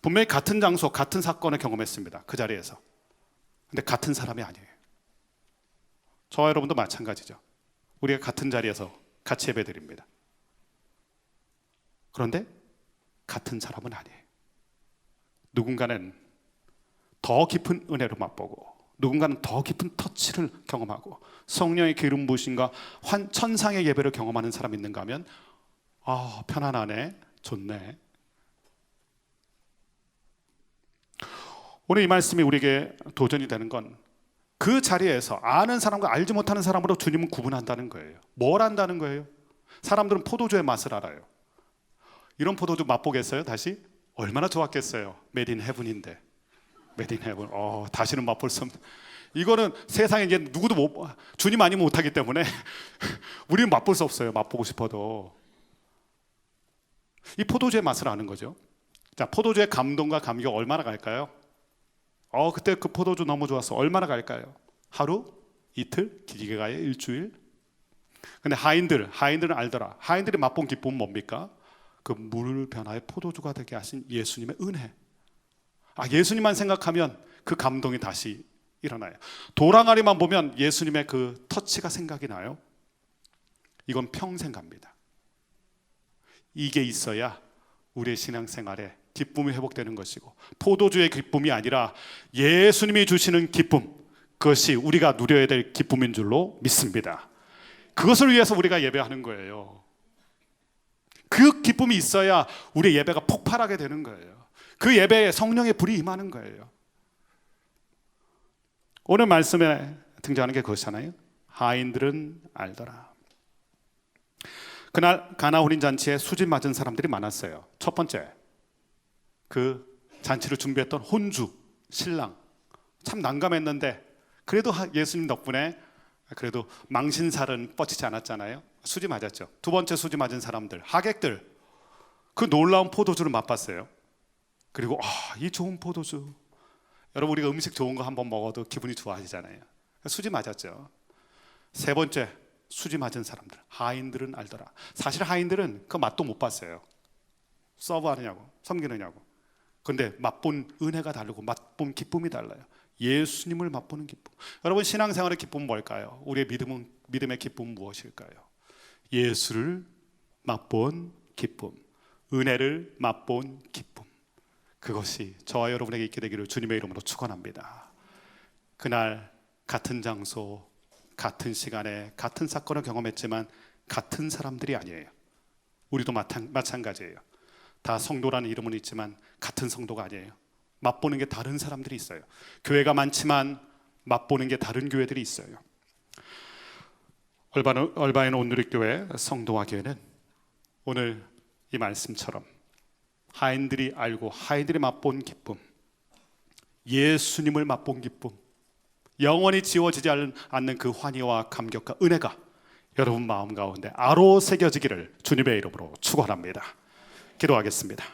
Speaker 4: 분명히 같은 장소, 같은 사건을 경험했습니다. 그 자리에서. 근데 같은 사람이 아니에요. 저와 여러분도 마찬가지죠. 우리가 같은 자리에서 같이 예배드립니다. 그런데 같은 사람은 아니에요. 누군가는 더 깊은 은혜로 맛보고 누군가는 더 깊은 터치를 경험하고 성령의 기름 부으심과 천상의 예배를 경험하는 사람이 있는가 하면 편안하네, 좋네. 오늘 이 말씀이 우리에게 도전이 되는 건 그 자리에서 아는 사람과 알지 못하는 사람으로 주님은 구분한다는 거예요. 뭘 안다는 거예요? 사람들은 포도주의 맛을 알아요. 이런 포도주 맛보겠어요? 다시? 얼마나 좋았겠어요. 메드 인 헤븐인데. 메드 인 헤븐. 다시는 맛볼 수 없는. 이거는 세상에 이제 누구도 주님 아니면 못하기 때문에 우리는 맛볼 수 없어요. 맛보고 싶어도. 이 포도주의 맛을 아는 거죠. 자, 포도주의 감동과 감격 얼마나 갈까요? 그때 그 포도주 너무 좋았어. 얼마나 갈까요? 하루? 이틀? 길게 가요? 일주일? 근데 하인들은 알더라. 하인들이 맛본 기쁨은 뭡니까? 그 물 변화의 포도주가 되게 하신 예수님의 은혜. 예수님만 생각하면 그 감동이 다시 일어나요. 도랑아리만 보면 예수님의 그 터치가 생각이 나요. 이건 평생 갑니다. 이게 있어야 우리의 신앙생활에 기쁨이 회복되는 것이고, 포도주의 기쁨이 아니라 예수님이 주시는 기쁨, 그것이 우리가 누려야 될 기쁨인 줄로 믿습니다. 그것을 위해서 우리가 예배하는 거예요. 그 기쁨이 있어야 우리의 예배가 폭발하게 되는 거예요. 그 예배에 성령의 불이 임하는 거예요. 오늘 말씀에 등장하는 게 그것이잖아요. 하인들은 알더라. 그날 가나 혼인 잔치에 수지 맞은 사람들이 많았어요. 첫 번째, 그 잔치를 준비했던 혼주 신랑 참 난감했는데 그래도 예수님 덕분에 그래도 망신살은 뻗치지 않았잖아요. 수지 맞았죠. 두 번째 수지 맞은 사람들, 하객들, 그 놀라운 포도주를 맛봤어요. 그리고 이 좋은 포도주, 여러분 우리가 음식 좋은 거 한번 먹어도 기분이 좋아지잖아요. 수지 맞았죠. 세 번째, 수지 맞은 사람들, 하인들은 알더라. 사실 하인들은 그 맛도 못 봤어요. 서브하느냐고, 섬기느냐고. 근데 맛본 은혜가 다르고 맛본 기쁨이 달라요. 예수님을 맛보는 기쁨. 여러분 신앙생활의 기쁨은 뭘까요? 우리의 믿음의 기쁨은 무엇일까요? 예수를 맛본 기쁨, 은혜를 맛본 기쁨. 그것이 저와 여러분에게 있게 되기를 주님의 이름으로 축원합니다. 그날 같은 장소, 같은 시간에 같은 사건을 경험했지만 같은 사람들이 아니에요. 우리도 마찬가지예요. 다 성도라는 이름은 있지만 같은 성도가 아니에요. 맛보는 게 다른 사람들이 있어요. 교회가 많지만 맛보는 게 다른 교회들이 있어요. 얼바인 온누리교회 성도와 교회는 오늘 이 말씀처럼 하인들이 알고 하인들이 맛본 기쁨, 예수님을 맛본 기쁨, 영원히 지워지지 않는 그 환희와 감격과 은혜가 여러분 마음 가운데 아로 새겨지기를 주님의 이름으로 축원합니다. 기도하겠습니다.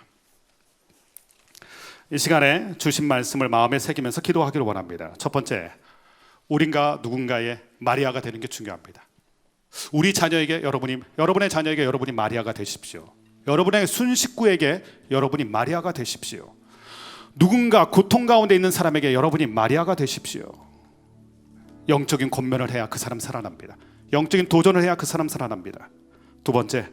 Speaker 4: 이 시간에 주신 말씀을 마음에 새기면서 기도하기를 원합니다. 첫 번째, 우린가 누군가의 마리아가 되는 게 중요합니다. 우리 자녀에게 여러분의 자녀에게 여러분이 마리아가 되십시오. 여러분의 순식구에게 여러분이 마리아가 되십시오. 누군가 고통 가운데 있는 사람에게 여러분이 마리아가 되십시오. 영적인 권면을 해야 그 사람 살아납니다. 영적인 도전을 해야 그 사람 살아납니다. 두 번째,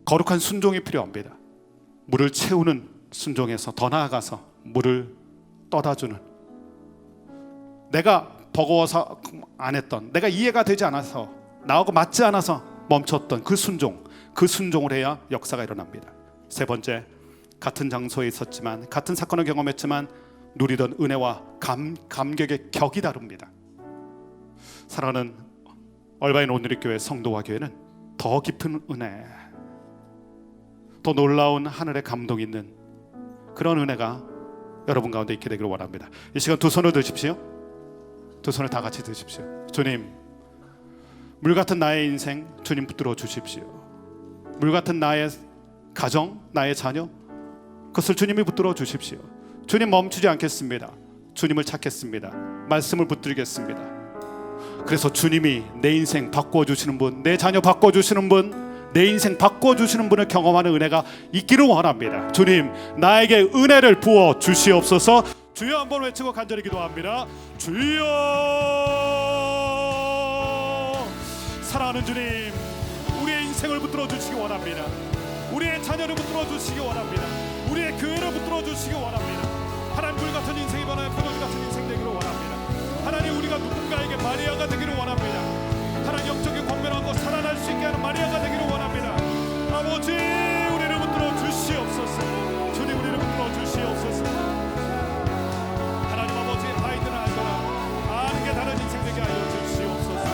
Speaker 4: 거룩한 순종이 필요합니다. 물을 채우는 순종에서 더 나아가서 물을 떠다주는, 내가 버거워서 안 했던, 내가 이해가 되지 않아서 나하고 맞지 않아서 멈췄던 그 순종을 해야 역사가 일어납니다. 세 번째, 같은 장소에 있었지만 같은 사건을 경험했지만 누리던 은혜와 감격의 격이 다릅니다. 사랑하는 얼바인 온누리교회 성도와 교회는 더 깊은 은혜, 더 놀라운 하늘의 감동이 있는 그런 은혜가 여러분 가운데 있게 되기를 원합니다. 이 시간 두 손을 드십시오. 두 손을 다 같이 드십시오. 주님, 물 같은 나의 인생 주님 붙들어 주십시오. 물 같은 나의 가정, 나의 자녀, 그것을 주님이 붙들어 주십시오. 주님 멈추지 않겠습니다. 주님을 찾겠습니다. 말씀을 붙들겠습니다. 그래서 주님이 내 인생 바꿔주시는 분, 내 자녀 바꿔주시는 분, 내 인생 바꿔주시는 분을 경험하는 은혜가 있기를 원합니다. 주님, 나에게 은혜를 부어 주시옵소서. 주여 한번 외치고 간절히 기도합니다. 주여, 사랑하는 주님, 우리의 인생을 붙들어 주시기 원합니다. 우리의 자녀를 붙들어 주시기 원합니다. 우리의 교회를 붙들어 주시기 원합니다. 하나님, 물 같은 인생이 변하여 포도주 같은 인생 되기를 원합니다. 하나님, 우리가 누군가에게 마리아가 되기를 원합니다. 하나님, 영적인 권면하고 살아날 수 있게 하는 마리아가 되기를 원합니다. 아버지, 우리를 붙들어 주시옵소서. 주님, 우리를 붙들어 주시옵소서. 하나님 아버지, 아이들은 알거나 아는 게 다른 인생 되게 하여 주시옵소서.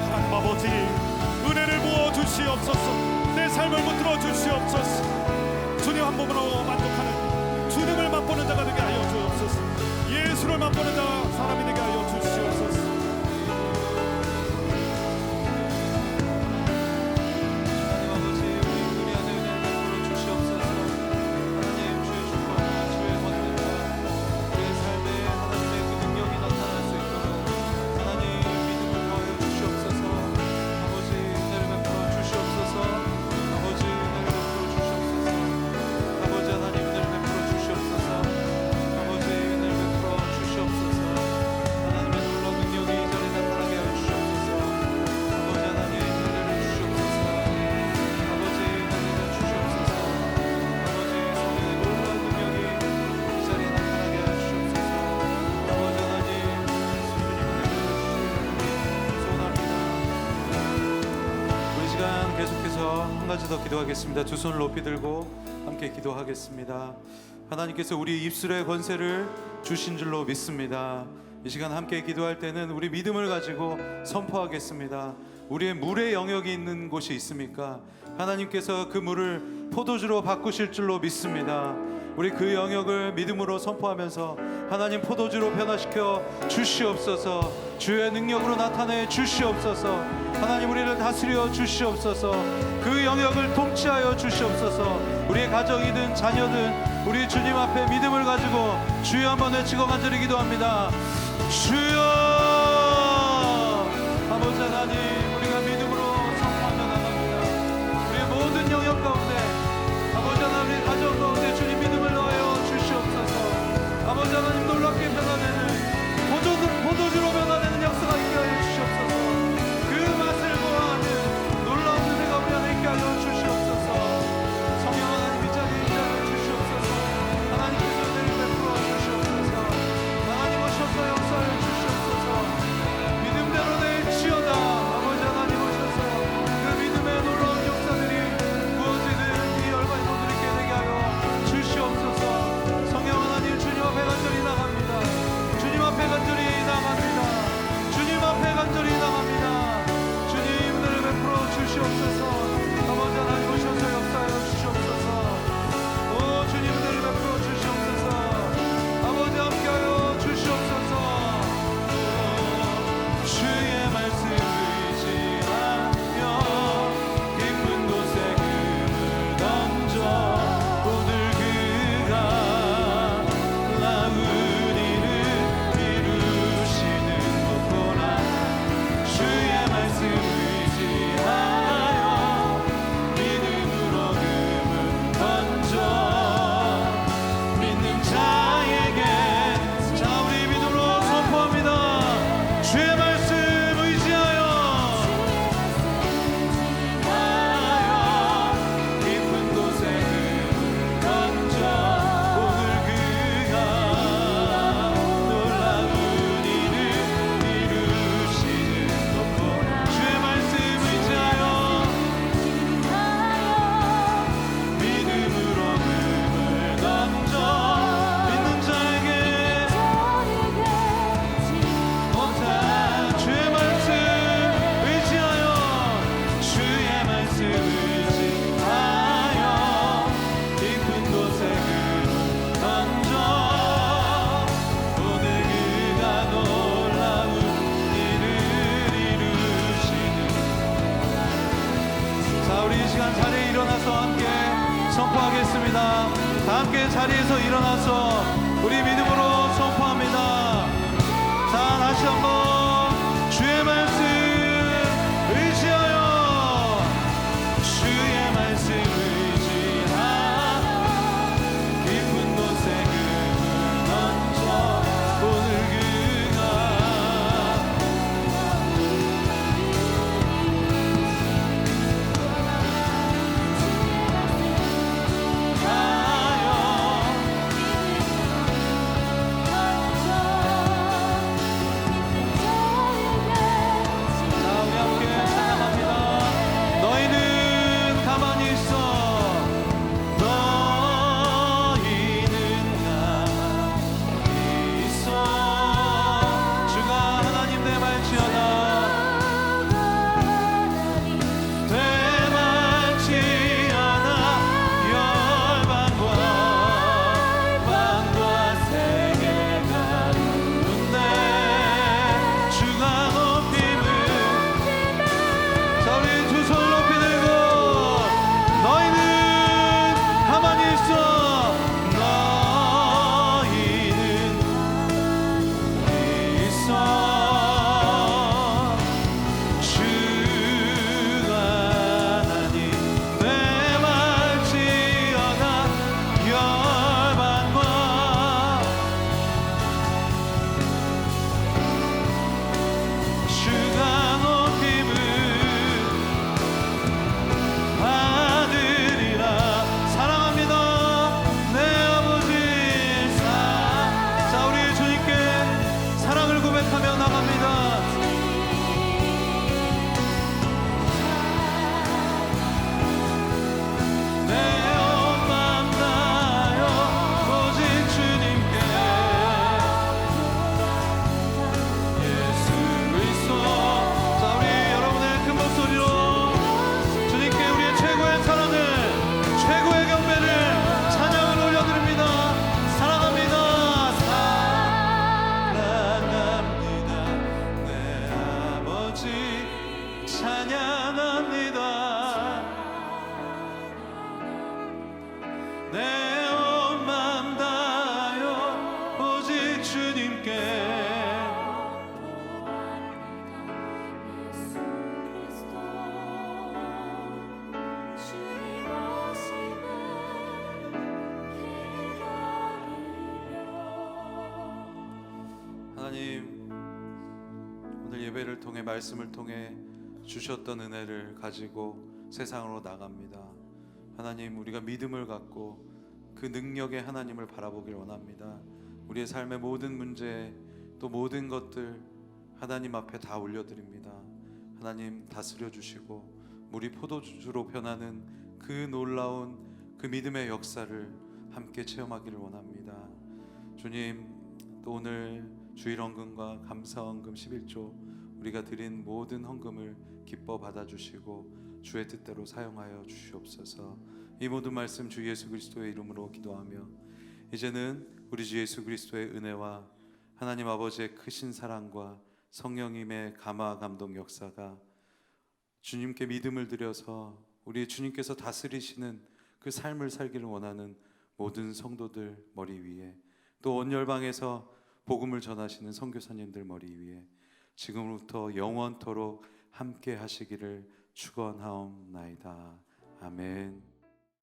Speaker 4: 하나님 아버지, 은혜를 부어 주시옵소서. 내 삶을 붙들어 주시옵소서. 주님 한 몸으로 만족하는, 주님을 맛보는 자가 되게 하여 주옵소서. 예수를 맛보는 자 사람이 되게 하여 주시옵소서.
Speaker 2: 계속해서 한 가지 더 기도하겠습니다. 두 손을 높이 들고 함께 기도하겠습니다. 하나님께서 우리 입술의 권세를 주신 줄로 믿습니다. 이 시간 함께 기도할 때는 우리 믿음을 가지고 선포하겠습니다. 우리의 물의 영역이 있는 곳이 있습니까? 하나님께서 그 물을 포도주로 바꾸실 줄로 믿습니다. 우리 그 영역을 믿음으로 선포하면서 하나님 포도주로 변화시켜 주시옵소서. 주의 능력으로 나타내 주시옵소서. 하나님 우리를 다스려 주시옵소서. 그 영역을 통치하여 주시옵소서. 우리의 가정이든 자녀든 우리 주님 앞에 믿음을 가지고 주여 한번 외치고 간절히 기도합니다. 주여. 아버지 하나님, 우리가 믿음으로 선포하며 나갑니다. 우리의 모든 영역 가운데 아버지 하나님, 우리 가정 가운데 주님 믿음을 넣어요 주시옵소서. 아버지 하나님, 놀랍게 변화되는 포도주로 변화되는 역사가 있게 하여 주시옵소서. 그 맛을 보아하는 놀라운 은혜가 우리 안에 있게 하여 주시옵소서. 성령 하나님, 이 자리에 있게 하여 주시옵소서. 하나님께서 은혜를 베풀어 주시옵소서. 하나님 오셔서 역사하여 주시옵소서. 믿음대로 될지어다. 아버지 하나님 오셔서 그 믿음의 놀라운 역사들이 부어지는 이 열방의 분들에게 되게 하여 주시옵소서. 성령 하나님, 주님 앞에 간절히 나갑니다. 주님 앞에 간절히 나갑니다. 주님 앞에 간절히 나갑니다. 주님 은혜를 베풀어 주시옵소서. 아버지 하나님 오셔서 역사하여 주시옵소서. 오 주님 은혜를 베풀어 주시옵소서. 아버지 함께하여 주시옵소서. 주의 말씀 의지하며 깊은 곳에 금을 던져 오늘 그가 나은 일을 이루시는 것 보라. 주의 말씀 의지하여 믿음으로 금을 던져 믿는 자에게. 자 우리 믿음으로 선포합니다. 주의 말씀 의지하여 깊은 곳에 금을 던져 오늘 그가 놀라운 일을 이루시는 것 보라. 주의 말씀 의지하여 믿음으로 금을 던져 믿는 자에게 온다. 주의 말씀 의지하여 주의 말씀 의지하여 깊은 곳에 금을 던져 오늘 그가 놀라운 일을 이루시는. 자 우리 이 시간 자리에 일어나서 함께 선포하겠습니다. 다 함께 자리에서 일어나서 우리 믿음으로 선포합니다. 자 다시 한번 주의 말씀 의지하여 주의 말씀 의지하여 깊은 곳에 금을 던져 오늘 그가 하여
Speaker 1: 예배를 통해 말씀을 통해 주셨던 은혜를 가지고 세상으로 나갑니다. 하나님, 우리가 믿음을 갖고 그 능력의 하나님을 바라보길 원합니다. 우리의 삶의 모든 문제 또 모든 것들 하나님 앞에 다 올려드립니다. 하나님 다스려 주시고 물이 포도주로 변하는 그 놀라운 그 믿음의 역사를 함께 체험하기를 원합니다. 주님, 또 오늘 주일 헌금과 감사 헌금 11조 우리가 드린 모든 헌금을 기뻐 받아주시고 주의 뜻대로 사용하여 주시옵소서. 이 모든 말씀 주 예수 그리스도의 이름으로 기도하며 이제는 우리 주 예수 그리스도의 은혜와 하나님 아버지의 크신 사랑과 성령님의 감화 감동 역사가 주님께 믿음을 드려서 우리 주님께서 다스리시는 그 삶을 살기를 원하는 모든 성도들 머리 위에, 또 온 열방에서 복음을 전하시는 선교사님들 머리 위에 지금부터 영원토록 함께 하시기를 축원하옵나이다. 아멘.